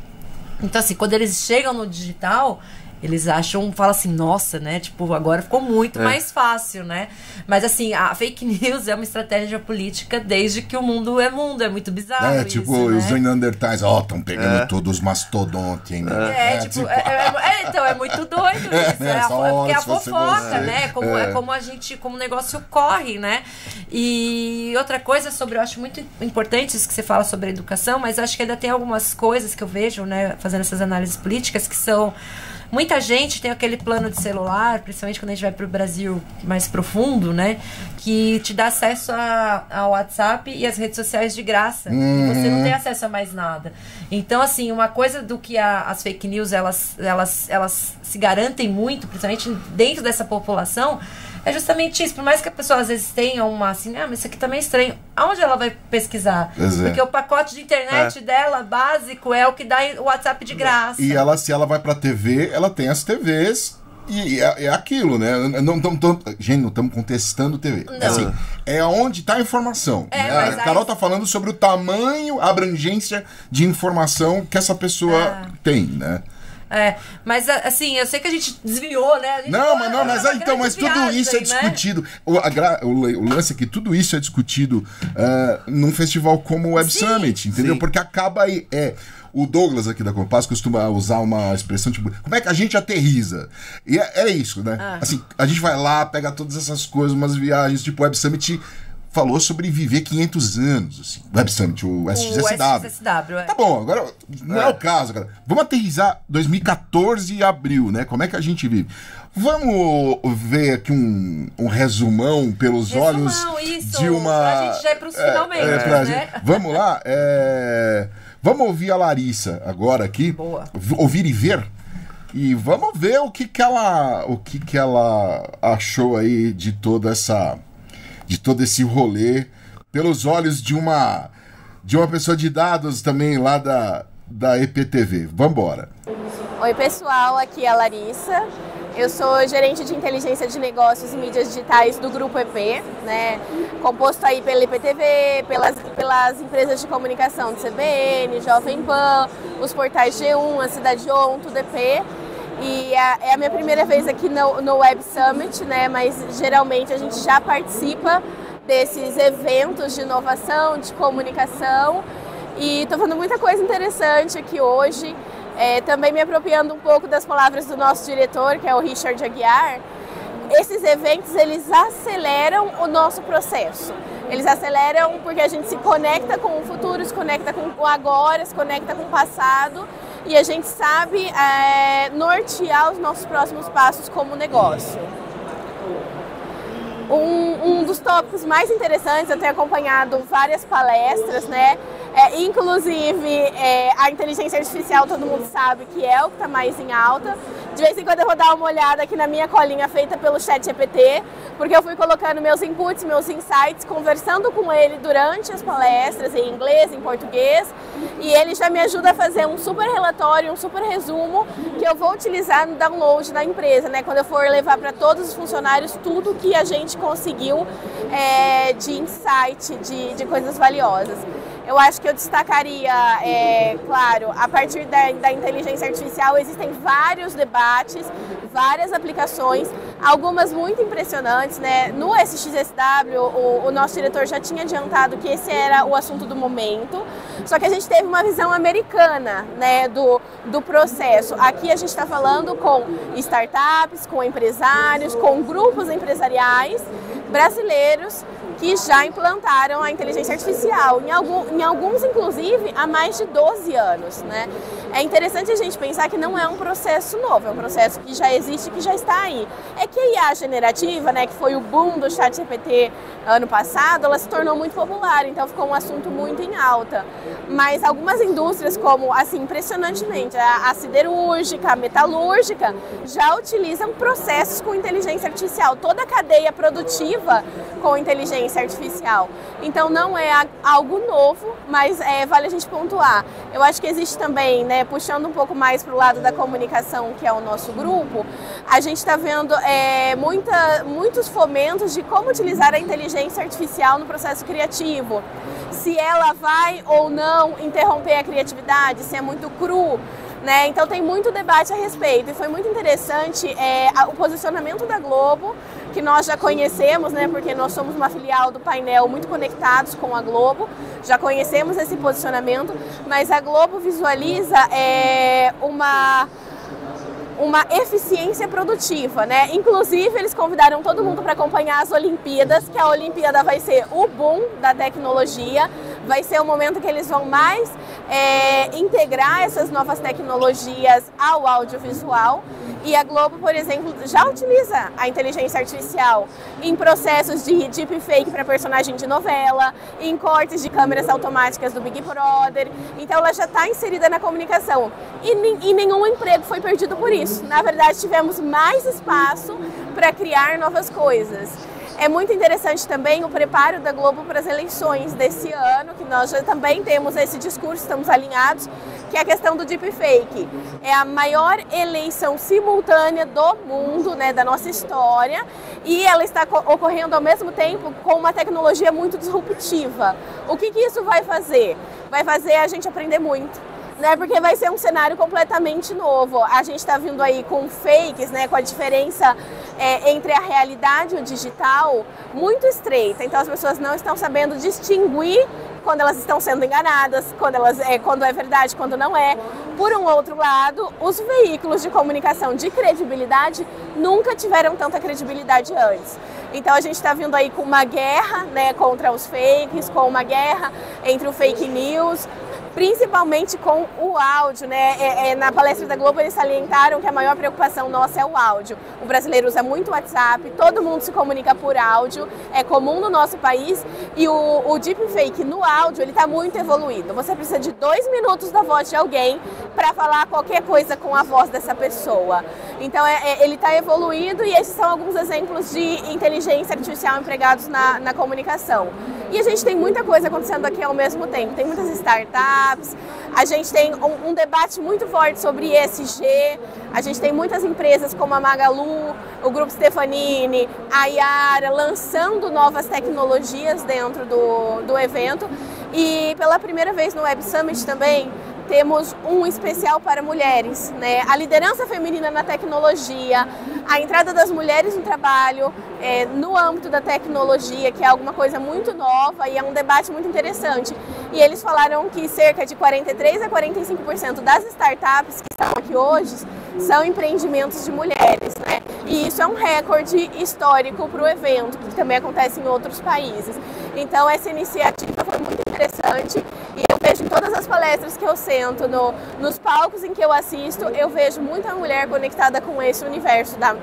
Speaker 5: Então, assim, quando eles chegam no digital, Eles falam assim, nossa, né? Tipo, agora ficou muito mais fácil, né? Mas assim, a fake news é uma estratégia política desde que o mundo, é muito bizarro
Speaker 4: tipo,
Speaker 5: isso,
Speaker 4: os
Speaker 5: né?
Speaker 4: Neandertais, estão pegando todos os mastodontes, né?
Speaker 5: Então é muito doido isso, porque é a fofoca, né? Como o negócio corre, né? E outra coisa eu acho muito importante isso que você fala sobre a educação, mas acho que ainda tem algumas coisas que eu vejo, né, fazendo essas análises políticas, que são... Muita gente tem aquele plano de celular, principalmente quando a gente vai para o Brasil mais profundo, né? Que te dá acesso ao WhatsApp e às redes sociais de graça. E você não tem acesso a mais nada. Então, assim, uma coisa do que as fake news, elas se garantem muito, principalmente dentro dessa população, é justamente isso. Por mais que a pessoa às vezes tenha mas isso aqui também é estranho. Aonde ela vai pesquisar? Porque o pacote de internet dela, básico, é o que dá o WhatsApp de graça.
Speaker 4: E se ela vai pra TV, ela tem as TVs e é aquilo, né? Gente, não estamos contestando TV. Assim, é onde tá a informação. A Carol tá falando sobre o tamanho, a abrangência de informação que essa pessoa tem, né?
Speaker 5: Mas assim, eu sei que a gente desviou, né?
Speaker 4: Mas tudo isso é discutido. Né? O lance é que tudo isso é discutido num festival como o Web Summit, entendeu? Porque acaba aí. O Douglas aqui da Compass costuma usar uma expressão tipo, como é que a gente aterriza? E é isso, né? Assim, a gente vai lá, pega todas essas coisas, umas viagens, tipo o Web Summit falou sobre viver 500 anos, assim. Web Summit, o SXSW. Tá bom, agora não é o caso, cara. Vamos aterrizar 2014 e abril, né? Como é que a gente vive? Vamos ver aqui um resumão pelos olhos de uma...
Speaker 5: Pra gente já ir pros finalmente, né?
Speaker 4: Vamos lá, vamos ouvir a Larissa agora aqui.
Speaker 5: Boa.
Speaker 4: Ouvir e ver. E vamos ver o que ela achou aí de todo esse rolê pelos olhos de uma pessoa de dados também lá da EPTV. Vambora.
Speaker 9: Oi pessoal, aqui é a Larissa. Eu sou gerente de inteligência de negócios e mídias digitais do Grupo EP, né? Composto aí pela EPTV, pelas empresas de comunicação do CBN, Jovem Pan, os portais G1, a Cidade On, tudo EP. E é a minha primeira vez aqui no Web Summit, né? Mas geralmente a gente já participa desses eventos de inovação, de comunicação. E estou vendo muita coisa interessante aqui hoje. Também me apropriando um pouco das palavras do nosso diretor, que é o Richard Aguiar. Esses eventos, eles aceleram o nosso processo. Eles aceleram porque a gente se conecta com o futuro, se conecta com o agora, se conecta com o passado. E a gente sabe nortear os nossos próximos passos como negócio. Um dos tópicos mais interessantes, eu tenho acompanhado várias palestras, né? Inclusive, a inteligência artificial, todo mundo sabe que é o que está mais em alta. De vez em quando eu vou dar uma olhada aqui na minha colinha feita pelo ChatGPT, porque eu fui colocando meus inputs, meus insights, conversando com ele durante as palestras, em inglês, em português, e ele já me ajuda a fazer um super relatório, um super resumo, que eu vou utilizar no download da empresa, né? Quando eu for levar para todos os funcionários tudo que a gente conseguiu de insight, de coisas valiosas. Eu acho que eu destacaria, claro, a partir da inteligência artificial existem vários debates, várias aplicações, algumas muito impressionantes, né? No SXSW, o nosso diretor já tinha adiantado que esse era o assunto do momento, só que a gente teve uma visão americana, né, do processo. Aqui a gente está falando com startups, com empresários, com grupos empresariais brasileiros que já implantaram a inteligência artificial, em alguns inclusive há mais de 12 anos, né? É interessante a gente pensar que não é um processo novo, é um processo que já existe, que já está aí. É que a IA generativa, né, que foi o boom do ChatGPT ano passado, ela se tornou muito popular, então ficou um assunto muito em alta. Mas algumas indústrias, como, assim, impressionantemente, a siderúrgica, a metalúrgica, já utilizam processos com inteligência artificial, toda a cadeia produtiva com inteligência artificial. Então não é algo novo, mas vale a gente pontuar. Eu acho que existe também, né, puxando um pouco mais para o lado da comunicação, que é o nosso grupo, a gente está vendo muitos fomentos de como utilizar a inteligência artificial no processo criativo. Se ela vai ou não interromper a criatividade, se é muito cru. né? Então tem muito debate a respeito e foi muito interessante o posicionamento da Globo, que nós já conhecemos, né? Porque nós somos uma filial do painel muito conectados com a Globo, já conhecemos esse posicionamento, mas a Globo visualiza uma eficiência produtiva, né? Inclusive, eles convidaram todo mundo para acompanhar as Olimpíadas, que a Olimpíada vai ser o boom da tecnologia, vai ser o momento que eles vão mais integrar essas novas tecnologias ao audiovisual. E a Globo, por exemplo, já utiliza a inteligência artificial em processos de deepfake para personagem de novela, em cortes de câmeras automáticas do Big Brother. Então ela já está inserida na comunicação. E nenhum emprego foi perdido por isso. Na verdade, tivemos mais espaço para criar novas coisas. É muito interessante também o preparo da Globo para as eleições desse ano, que nós já também temos esse discurso, estamos alinhados, que é a questão do deepfake. É a maior eleição simultânea do mundo, né, da nossa história, e ela está ocorrendo ao mesmo tempo com uma tecnologia muito disruptiva. O que isso vai fazer? Vai fazer a gente aprender muito. Né, porque vai ser um cenário completamente novo. A gente está vindo aí com fakes, né, com a diferença entre a realidade e o digital muito estreita. Então as pessoas não estão sabendo distinguir quando elas estão sendo enganadas, quando é verdade, quando não é. Por um outro lado, os veículos de comunicação de credibilidade nunca tiveram tanta credibilidade antes. Então a gente está vindo aí com uma guerra, né, contra os fakes, com uma guerra entre o fake news, principalmente com o áudio, né? Na palestra da Globo eles salientaram que a maior preocupação nossa é o áudio. O brasileiro usa muito WhatsApp, todo mundo se comunica por áudio, é comum no nosso país, e o deepfake no áudio ele está muito evoluído. Você precisa de 2 minutos da voz de alguém para falar qualquer coisa com a voz dessa pessoa. Então ele está evoluído e esses são alguns exemplos de inteligência artificial empregados na comunicação. E a gente tem muita coisa acontecendo aqui ao mesmo tempo. Tem muitas startups, a gente tem um debate muito forte sobre ESG, a gente tem muitas empresas como a Magalu, o Grupo Stefanini, a Yara, lançando novas tecnologias dentro do evento. E pela primeira vez no Web Summit também, temos um especial para mulheres, né? A liderança feminina na tecnologia, a entrada das mulheres no trabalho, no âmbito da tecnologia, que é alguma coisa muito nova e é um debate muito interessante. E eles falaram que cerca de 43% a 45% das startups que estão aqui hoje são empreendimentos de mulheres, né? E isso é um recorde histórico para o evento, que também acontece em outros países. Então essa iniciativa foi muito interessante e eu vejo em todas as palestras que eu sento, nos palcos em que eu assisto, eu vejo muita mulher conectada com esse universo da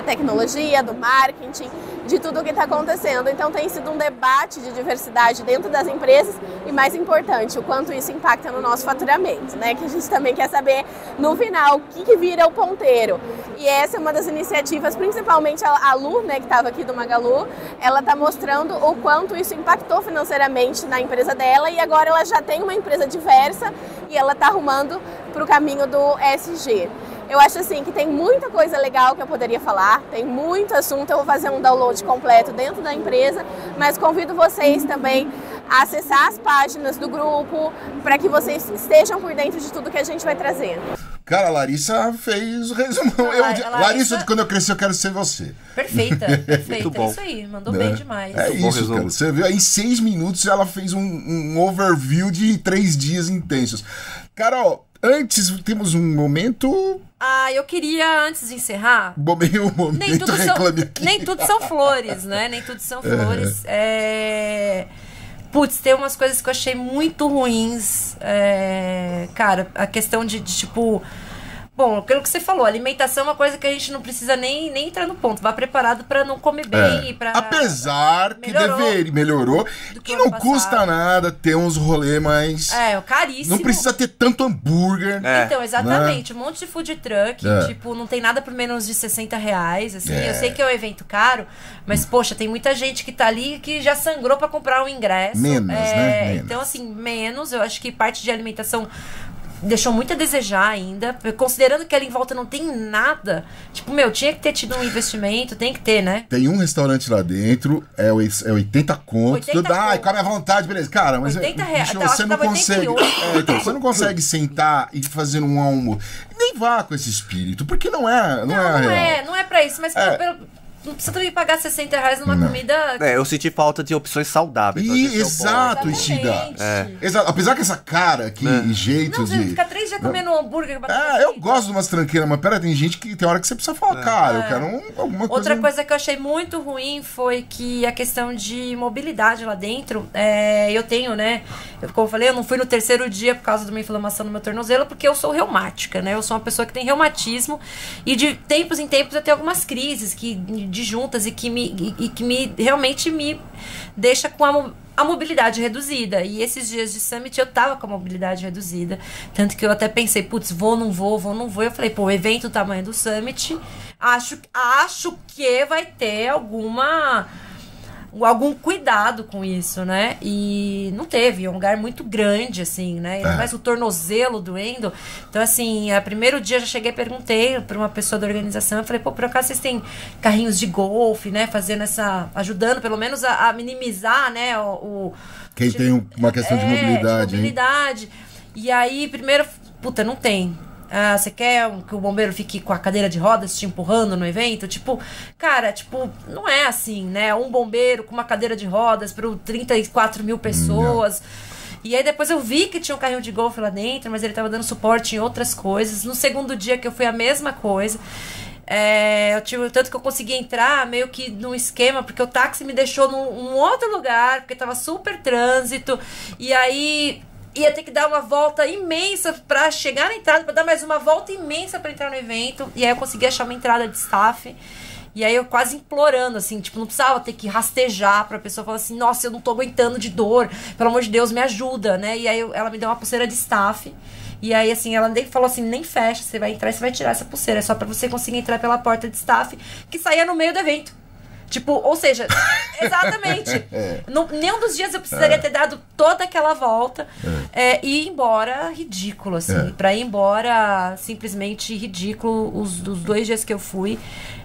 Speaker 9: tecnologia, do marketing, de tudo o que está acontecendo. Então tem sido um debate de diversidade dentro das empresas e, mais importante, o quanto isso impacta no nosso faturamento, né? Que a gente também quer saber no final o que vira o ponteiro. E essa é uma das iniciativas, principalmente a Lu, né, que estava aqui do Magalu, ela está mostrando o quanto isso impactou financeiramente na empresa dela e agora ela já tem uma empresa diversa e ela está arrumando para o caminho do ESG. Eu acho assim que tem muita coisa legal que eu poderia falar, tem muito assunto, eu vou fazer um download completo dentro da empresa, mas convido vocês também a acessar as páginas do grupo para que vocês estejam por dentro de tudo que a gente vai trazendo.
Speaker 4: Cara, a Larissa fez o resumo. Larissa, quando eu crescer, eu quero ser você.
Speaker 5: Perfeita, perfeita. É isso aí, mandou bem demais.
Speaker 4: É isso, cara. Você viu, em 6 minutos ela fez um overview de 3 dias intensos. Carol, antes temos um momento...
Speaker 5: eu queria, antes de encerrar... Nem tudo são flores, né? Nem tudo são flores. Putz, tem umas coisas que eu achei muito ruins. Cara, a questão de tipo... Bom, aquilo que você falou, alimentação é uma coisa que a gente não precisa nem entrar no ponto. Vá preparado para não comer bem e para...
Speaker 4: Apesar que melhorou e não custa nada ter uns rolê mais...
Speaker 5: caríssimo.
Speaker 4: Não precisa ter tanto hambúrguer.
Speaker 5: Então, exatamente. Um monte de food truck, tipo, não tem nada por menos de R$60, assim. Eu sei que é um evento caro, mas, poxa, tem muita gente que tá ali que já sangrou para comprar um ingresso.
Speaker 4: Menos, né?
Speaker 5: Então, assim, menos. Eu acho que parte de alimentação... deixou muito a desejar ainda, considerando que ali em volta não tem nada. Tipo, tinha que ter tido um investimento, tem que ter, né?
Speaker 4: Tem um restaurante lá dentro, é 80 conto.
Speaker 5: 80 conto.
Speaker 4: Come à vontade, beleza. Cara, mas
Speaker 5: 80 reais.
Speaker 4: bicho,
Speaker 5: Acho
Speaker 4: você
Speaker 5: que
Speaker 4: não
Speaker 5: tava
Speaker 4: consegue.
Speaker 5: 88.
Speaker 4: Então, você não consegue sentar e fazer um almoço. Nem vá com esse espírito, porque não é real.
Speaker 5: Não é pra isso, mas não precisa também pagar 60 reais numa comida.
Speaker 6: Eu senti falta de opções saudáveis.
Speaker 4: Exato, Ishida. Exato. Apesar que essa cara aqui e jeito
Speaker 5: Não,
Speaker 4: de.
Speaker 5: você fica 3 dias comendo hambúrguer.
Speaker 4: Eu gosto de umas tranqueiras, mas pera, tem gente que tem hora que você precisa falar, cara, eu quero alguma coisa.
Speaker 5: Outra coisa que eu achei muito ruim foi que a questão de mobilidade lá dentro, eu tenho, né? Como eu falei, eu não fui no terceiro dia por causa de uma inflamação no meu tornozelo, porque eu sou reumática, né? Eu sou uma pessoa que tem reumatismo e de tempos em tempos eu tenho algumas crises de juntas e que realmente me deixa com a mobilidade reduzida. E esses dias de Summit eu tava com a mobilidade reduzida. Tanto que eu até pensei, putz, vou, não vou. Eu falei, pô, o evento do tamanho do Summit, acho que vai ter algum cuidado com isso, né? E não teve, é um lugar muito grande, assim, né? Ainda mais o tornozelo doendo. Então, assim, no primeiro dia eu já cheguei e perguntei pra uma pessoa da organização, eu falei, pô, por acaso vocês têm carrinhos de golfe, né? ajudando pelo menos a minimizar, né?
Speaker 4: Quem tem uma questão de mobilidade.
Speaker 5: E aí, primeiro, puta, não tem. Você quer que o bombeiro fique com a cadeira de rodas te empurrando no evento? Cara, não é assim, né? Um bombeiro com uma cadeira de rodas para 34 mil pessoas. E aí depois eu vi que tinha um carrinho de golfe lá dentro, mas ele tava dando suporte em outras coisas. No segundo dia que eu fui, a mesma coisa. Tanto que eu consegui entrar meio que num esquema, porque o táxi me deixou num outro lugar, porque tava super trânsito. E aí ia ter que dar uma volta imensa pra chegar na entrada, pra dar mais uma volta imensa pra entrar no evento. E aí eu consegui achar uma entrada de staff. E aí eu quase implorando, assim, não precisava ter que rastejar pra pessoa falar assim, nossa, eu não tô aguentando de dor, pelo amor de Deus, me ajuda, né? E aí ela me deu uma pulseira de staff. E aí, assim, ela falou assim, nem fecha, você vai entrar e você vai tirar essa pulseira. É só pra você conseguir entrar pela porta de staff, que saía no meio do evento. Ou seja, exatamente. Nenhum dos dias eu precisaria ter dado toda aquela volta e ir embora ridículo, assim. Pra ir embora, simplesmente ridículo. Os 2 dias que eu fui,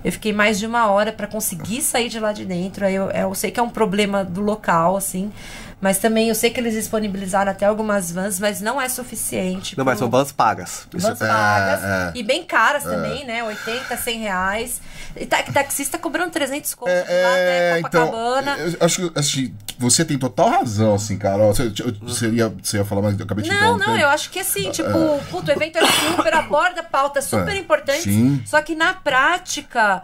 Speaker 5: eu fiquei mais de 1 hora pra conseguir sair de lá de dentro. Aí eu sei que é um problema do local, assim. Mas também eu sei que eles disponibilizaram até algumas vans, mas não é suficiente.
Speaker 6: Não, mas são vans pagas.
Speaker 5: Vans pagas. E bem caras também, né? 80, 100 reais. E taxista cobrando 300 contos lá até Copacabana.
Speaker 4: Então, eu acho que você tem total razão, assim, Carol. Você ia falar, mas eu acabei de interrompendo.
Speaker 5: Não, eu acho que assim, o evento é super, aborda pauta super importante. Só que na prática,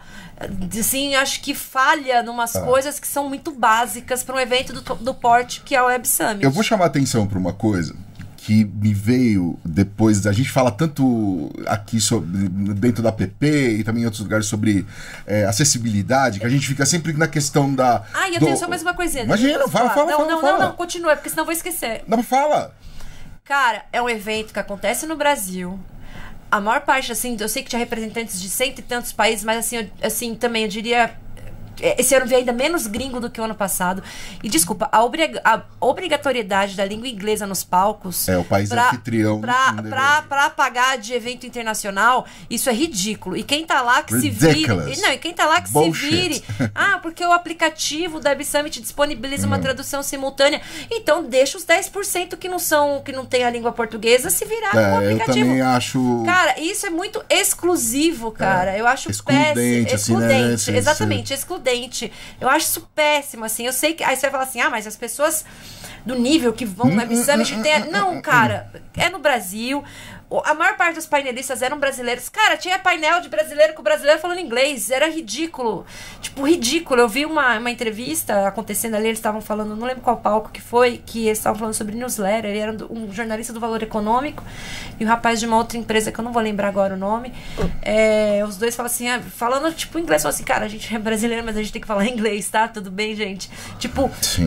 Speaker 5: assim, acho que falha numas coisas que são muito básicas para um evento do porte que é o Web Summit.
Speaker 4: Eu vou chamar a atenção para uma coisa que me veio depois. A gente fala tanto aqui dentro da app e também em outros lugares sobre acessibilidade, que a gente fica sempre na questão da...
Speaker 5: eu tenho só mais uma coisinha.
Speaker 4: Imagina, fala.
Speaker 5: Não, continua, porque senão eu vou esquecer.
Speaker 4: Não, fala.
Speaker 5: Cara, é um evento que acontece no Brasil. A maior parte, assim, eu sei que tinha representantes de 100 e tantos países, mas assim também, eu diria... Esse ano veio ainda menos gringo do que o ano passado. E desculpa, a obrigatoriedade da língua inglesa nos palcos...
Speaker 4: o país anfitrião.
Speaker 5: Pra pagar de evento internacional, isso é ridículo. E quem tá lá que se vire... Não, e quem tá lá que se vire... porque o aplicativo da Web Summit disponibiliza uma tradução simultânea. Então deixa os 10% que não tem a língua portuguesa se virar com o aplicativo.
Speaker 4: Eu também acho...
Speaker 5: Cara, isso é muito exclusivo, cara. Eu acho
Speaker 4: excludente,
Speaker 5: péssimo. Excludente,
Speaker 4: assim, né?
Speaker 5: exatamente, excludente. Eu acho isso péssimo, assim. Eu sei que... Aí você vai falar assim, mas as pessoas do nível que vão no Web Summit... Não, cara, é no Brasil... A maior parte dos painelistas eram brasileiros. Cara, tinha painel de brasileiro com brasileiro falando inglês. Era ridículo. Ridículo. Eu vi uma entrevista acontecendo ali. Eles estavam falando, não lembro qual palco que foi, que eles estavam falando sobre newsletter. Ele era um jornalista do Valor Econômico e um rapaz de uma outra empresa que eu não vou lembrar agora o nome. Os dois falam assim, falando inglês. Falam assim, cara, a gente é brasileiro, mas a gente tem que falar inglês, tá? Tudo bem, gente?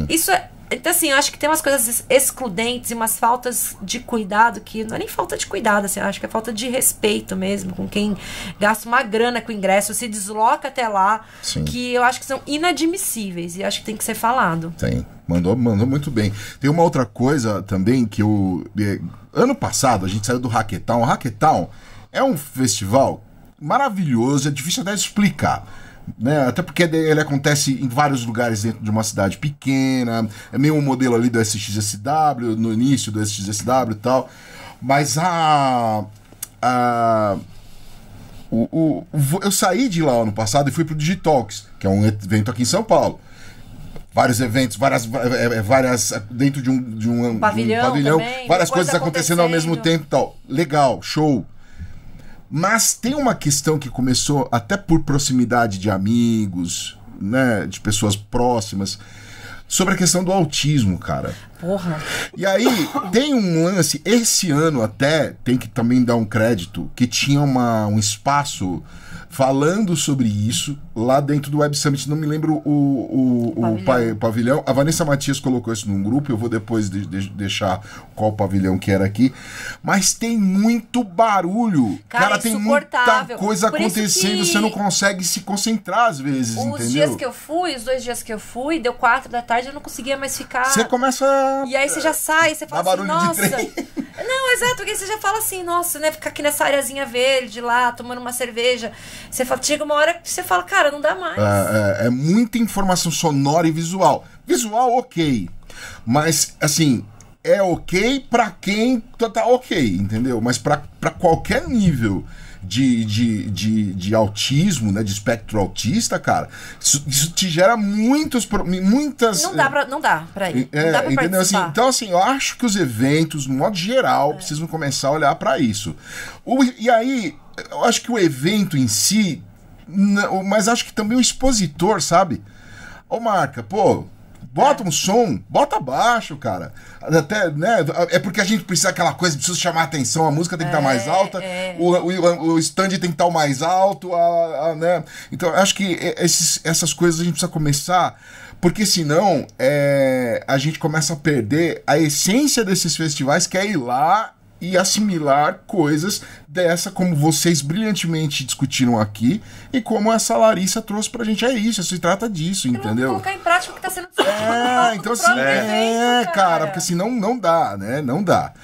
Speaker 5: Isso Então, assim, eu acho que tem umas coisas excludentes e umas faltas de cuidado que não é nem falta de cuidado, assim, eu acho que é falta de respeito mesmo com quem gasta uma grana com o ingresso, se desloca até lá,
Speaker 4: Sim.
Speaker 5: que eu acho que são inadmissíveis e acho que tem que ser falado.
Speaker 4: Tem. Mandou muito bem. Tem uma outra coisa também que eu... Ano passado a gente saiu do Hackathon. O Hackathon é um festival maravilhoso, é difícil até de explicar. Né? Até porque ele acontece em vários lugares dentro de uma cidade pequena, é meio um modelo ali do SXSW, no início do SXSW e tal, mas eu saí de lá ano passado e fui pro Digitalks, que é um evento aqui em São Paulo. Vários eventos, várias dentro de um
Speaker 5: pavilhão, também,
Speaker 4: várias coisas acontecendo ao mesmo tempo e tal. Legal, show. Mas tem uma questão que começou até por proximidade de amigos, né, de pessoas próximas, sobre a questão do autismo, cara.
Speaker 5: Porra.
Speaker 4: E aí, tem um lance, esse ano até, tem que também dar um crédito, que tinha um espaço falando sobre isso lá dentro do Web Summit, não me lembro o pavilhão. A Vanessa Matias colocou isso num grupo, eu vou depois deixar qual pavilhão que era aqui. Mas tem muito barulho. Cara, tem muita coisa acontecendo, você não consegue se concentrar às vezes, entendeu?
Speaker 5: Os 2 dias que eu fui, deu 4 da tarde, eu não conseguia mais ficar.
Speaker 4: Você começa...
Speaker 5: E aí você já sai, você fala assim, nossa... Não, exato, porque você já fala assim, nossa, né, ficar aqui nessa areazinha verde lá, tomando uma cerveja. Você fala, chega uma hora que você fala, cara, não dá mais.
Speaker 4: É muita informação sonora e visual. Visual, ok. Mas, assim, é ok pra quem tá ok, entendeu? Mas pra qualquer nível de autismo, né, de espectro autista, cara, isso te gera muitas...
Speaker 5: Não dá pra ir. Não dá pra
Speaker 4: entendeu? Assim, então, assim, eu acho que os eventos, no modo geral, precisam começar a olhar pra isso. E aí, eu acho que o evento em si, mas acho que também o expositor, sabe? Ô, Marca, pô, bota um som, bota baixo, cara. Até, né? É porque a gente precisa daquela coisa, precisa chamar a atenção, a música tem que estar mais alta, o stand tem que estar mais alto, né? Então, eu acho que essas coisas a gente precisa começar, porque senão a gente começa a perder a essência desses festivais, que é ir lá e assimilar coisas dessa, como vocês brilhantemente discutiram aqui, e como essa Larissa trouxe pra gente. É isso, se trata disso, entendeu?
Speaker 5: Colocar em prática o que tá sendo discutido.
Speaker 4: Então assim, cara, porque senão não dá, né? Não dá.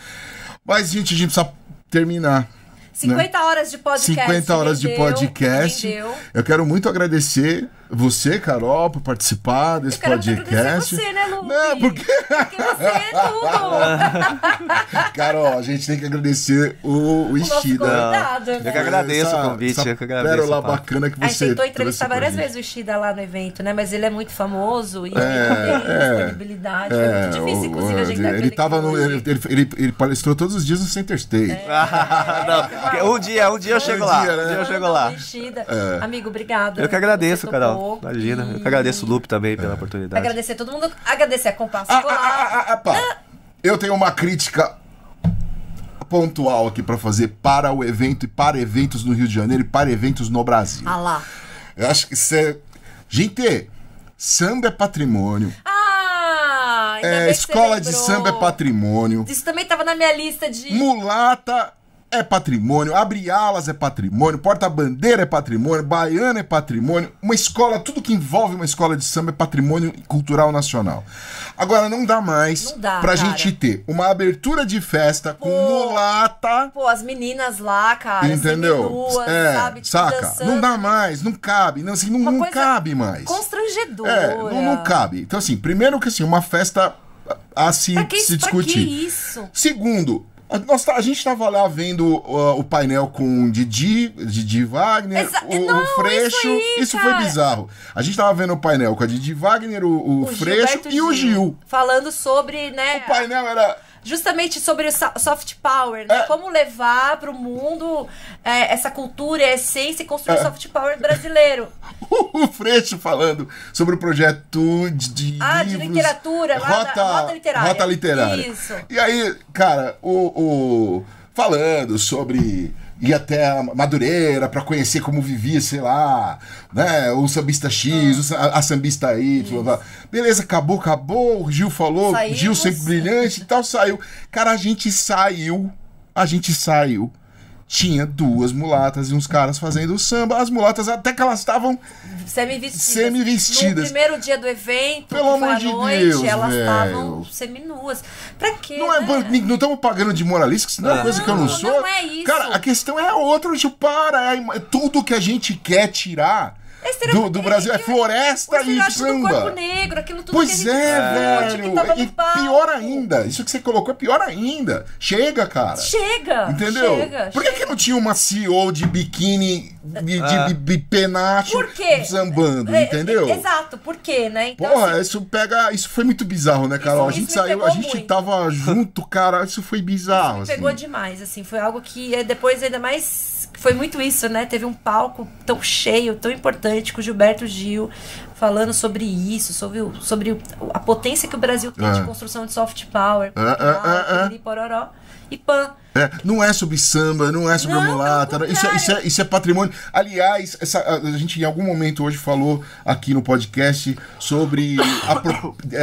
Speaker 4: Mas, gente, a gente precisa terminar.
Speaker 5: 50 horas de podcast.
Speaker 4: 50 horas de podcast. Eu quero muito agradecer você, Carol, por participar desse podcast.
Speaker 5: Você, né, Lu?
Speaker 4: Não, porque
Speaker 5: você é tudo.
Speaker 4: Carol, a gente tem que agradecer o Ishida.
Speaker 6: Eu que agradeço o convite. Eu que agradeço.
Speaker 4: Pérola bacana que você...
Speaker 5: A gente tentou entrevistar várias vezes o Ishida lá no evento, né? Mas ele é muito famoso e tem disponibilidade. É muito difícil, inclusive, a gente
Speaker 4: ele tava ele palestrou todos os dias no Center Stage.
Speaker 6: Um dia eu chego lá.
Speaker 4: Né?
Speaker 6: Um dia eu chego lá.
Speaker 5: Amigo, obrigado.
Speaker 6: Eu que agradeço, Carol. Imagina. Eu que agradeço o Lupe também pela oportunidade.
Speaker 5: Agradecer a todo mundo. Agradecer a Compasso.
Speaker 4: Eu tenho uma crítica pontual aqui pra fazer para o evento e para eventos no Rio de Janeiro e para eventos no Brasil.
Speaker 5: Lá.
Speaker 4: Eu acho que gente, samba é patrimônio. Escola de samba é patrimônio.
Speaker 5: Isso também tava na minha lista de...
Speaker 4: Mulata é patrimônio, abre alas é patrimônio, porta-bandeira é patrimônio, baiana é patrimônio, uma escola, tudo que envolve uma escola de samba é patrimônio cultural nacional. Agora, não dá mais pra gente ter uma abertura de festa com mulata.
Speaker 5: Pô, as meninas lá, cara,
Speaker 4: entendeu?
Speaker 5: Seminuas, sabe?
Speaker 4: Saca?
Speaker 5: Dançando.
Speaker 4: Não dá mais, não cabe, não, assim, não cabe mais.
Speaker 5: Constrangedora.
Speaker 4: Não cabe. Então, assim, primeiro que assim, uma festa a se discutir.
Speaker 5: Pra que isso?
Speaker 4: Segundo, a gente estava lá vendo o painel com o Didi Wagner, o Freixo. Isso foi bizarro. A gente estava vendo o painel com a Didi Wagner, o Freixo e o Gil.
Speaker 5: Falando sobre, né?
Speaker 4: O painel era...
Speaker 5: Justamente sobre o soft power, né? Como levar para o mundo essa cultura, a essência e construir o soft power brasileiro.
Speaker 4: O Freixo falando sobre o projeto de
Speaker 5: literatura,
Speaker 4: Rota Literária.
Speaker 5: Isso.
Speaker 4: E aí, cara, falando sobre ir até a Madureira pra conhecer como vivia, sei lá, né? O sambista X, a sambista Y. Beleza, acabou. O Gil falou,
Speaker 5: Saímos.
Speaker 4: Gil sempre brilhante e tal, saiu. Cara, a gente saiu. Tinha 2 mulatas e uns caras fazendo samba. As mulatas, até que elas estavam semi-vestidas.
Speaker 5: No primeiro dia do evento,
Speaker 4: Pelo
Speaker 5: que foi
Speaker 4: amor
Speaker 5: à
Speaker 4: de
Speaker 5: noite,
Speaker 4: Deus,
Speaker 5: elas
Speaker 4: velho.
Speaker 5: estavam seminuas. Pra quê,
Speaker 4: Não estamos pagando de moralista, que isso não é uma coisa que eu não sou.
Speaker 5: Não é isso.
Speaker 4: Cara, a questão é outra, tipo, tudo que a gente quer tirar do Brasil é floresta e
Speaker 5: do
Speaker 4: samba.
Speaker 5: corpo negro, aquilo tudo
Speaker 4: Pois
Speaker 5: que a gente
Speaker 4: é,
Speaker 5: que tava
Speaker 4: velho.
Speaker 5: no
Speaker 4: E
Speaker 5: palco.
Speaker 4: pior ainda, isso que você colocou é pior ainda. Chega, cara.
Speaker 5: Chega!
Speaker 4: Entendeu?
Speaker 5: Chega,
Speaker 4: Por que não tinha uma CEO de biquíni, de penacho
Speaker 5: Por quê?
Speaker 4: sambando, entendeu?
Speaker 5: Exato, por quê, né? Então,
Speaker 4: Porra,
Speaker 5: assim,
Speaker 4: isso foi muito bizarro, né, Carol?
Speaker 5: Isso
Speaker 4: A gente
Speaker 5: me
Speaker 4: saiu,
Speaker 5: pegou
Speaker 4: a gente
Speaker 5: muito.
Speaker 4: tava junto, cara, isso foi bizarro.
Speaker 5: me
Speaker 4: assim.
Speaker 5: pegou demais, assim, foi algo que depois ainda mais foi muito isso, né? Teve um palco tão cheio, tão importante, com o Gilberto Gil falando sobre isso, sobre a potência que o Brasil tem de construção de soft power, pororó e pan.
Speaker 4: Não é sobre samba, não é sobre a mulata.
Speaker 5: pelo
Speaker 4: Isso é patrimônio. Aliás, a gente em algum momento hoje falou aqui no podcast sobre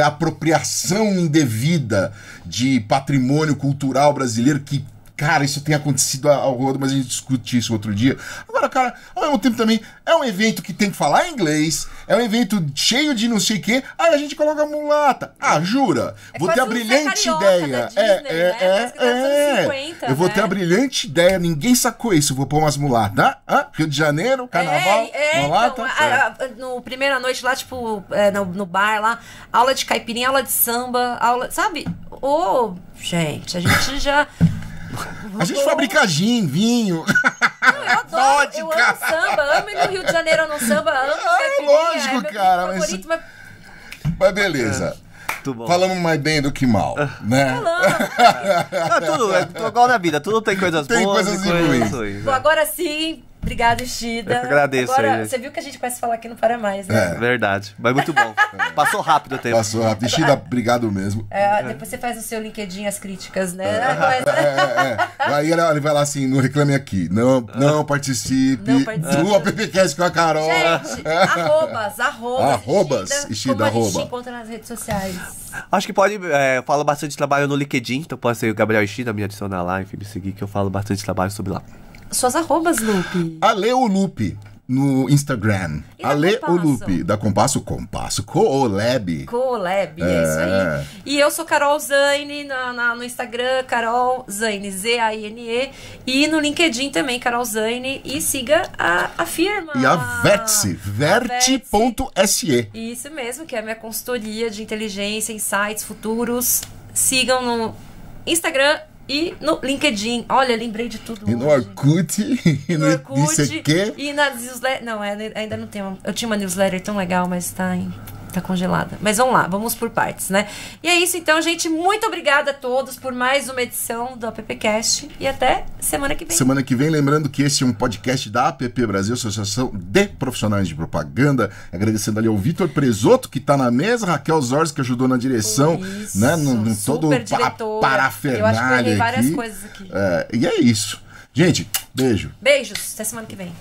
Speaker 4: apropriação indevida de patrimônio cultural brasileiro que. Cara, isso tem acontecido ao rodo, mas a gente discute isso outro dia. Agora, cara, ao mesmo tempo também, é um evento que tem que falar inglês, é um evento cheio de não sei o quê, aí a gente coloca mulata. Ah, jura? Vou ter a brilhante ideia. Eu vou ter a brilhante ideia, ninguém sacou isso, eu vou pôr umas mulatas. Rio de Janeiro, carnaval, mulata.
Speaker 5: Então, no primeira noite lá, tipo, no bar lá, aula de caipirinha, aula de samba, aula, sabe? Gente, a gente já...
Speaker 4: A gente fabrica gin, vinho.
Speaker 5: Não, eu adoro, eu amo samba, amo ir no Rio de Janeiro, eu não samba, amo caipirinha,
Speaker 4: lógico,
Speaker 5: meu
Speaker 4: cara,
Speaker 5: favorito,
Speaker 4: mas beleza. Falamos mais bem do que mal, né?
Speaker 6: Tudo igual na vida, tudo tem coisas boas
Speaker 4: coisas
Speaker 6: e coisas ruins.
Speaker 5: Bom, agora sim, obrigada, Ishida.
Speaker 6: Eu agradeço.
Speaker 5: Agora, você viu que a gente começa a falar aqui não para mais, né?
Speaker 6: Verdade, mas muito bom. Passou rápido o tempo.
Speaker 4: Passou rápido. Ishida, obrigado mesmo.
Speaker 5: Depois você faz no seu LinkedIn as críticas, né?
Speaker 4: Aí ele vai lá assim, não reclame aqui. Não participe. No AppCast com a Carol.
Speaker 5: Gente, arrobas,
Speaker 4: Ishida,
Speaker 5: como a gente te encontra nas redes sociais?
Speaker 6: Acho que pode, eu falo bastante trabalho no LinkedIn, então pode ser o Gabriel Ishida, me adicionar lá, enfim, me seguir, que eu falo bastante trabalho sobre lá.
Speaker 5: Suas arrobas, Lupe.
Speaker 4: Aleolupe no Instagram.
Speaker 5: E da
Speaker 4: Aleolupe, da Compasso, Coolab.
Speaker 5: Coolab, é isso aí. E eu sou Carol Zaine no Instagram, Carol Zaine, Z-A-I-N-E. E no LinkedIn também, Carol Zaine. E siga a firma.
Speaker 4: E a Vértice, verte.se.
Speaker 5: Isso mesmo, que é a minha consultoria de inteligência, insights futuros. Sigam no Instagram e no LinkedIn. Olha, lembrei de tudo.
Speaker 4: E no Orkut. E no Orkut.
Speaker 5: E na newsletter. Não, ainda não tem. Eu tinha uma newsletter tão legal, mas tá congelada. Mas vamos lá, vamos por partes, né? E é isso então, gente. Muito obrigada a todos por mais uma edição do AppCast. E até semana que vem.
Speaker 4: Semana que vem, lembrando que esse é um podcast da App Brasil, Associação de Profissionais de Propaganda. Agradecendo ali ao Vitor Presoto, que tá na mesa, Raquel Zorzi, que ajudou na direção,
Speaker 5: isso,
Speaker 4: né? Todo
Speaker 5: parafernália. Eu acho que eu errei várias
Speaker 4: aqui.
Speaker 5: coisas aqui.
Speaker 4: E é isso. Gente, beijo.
Speaker 5: Beijos. Até semana que vem.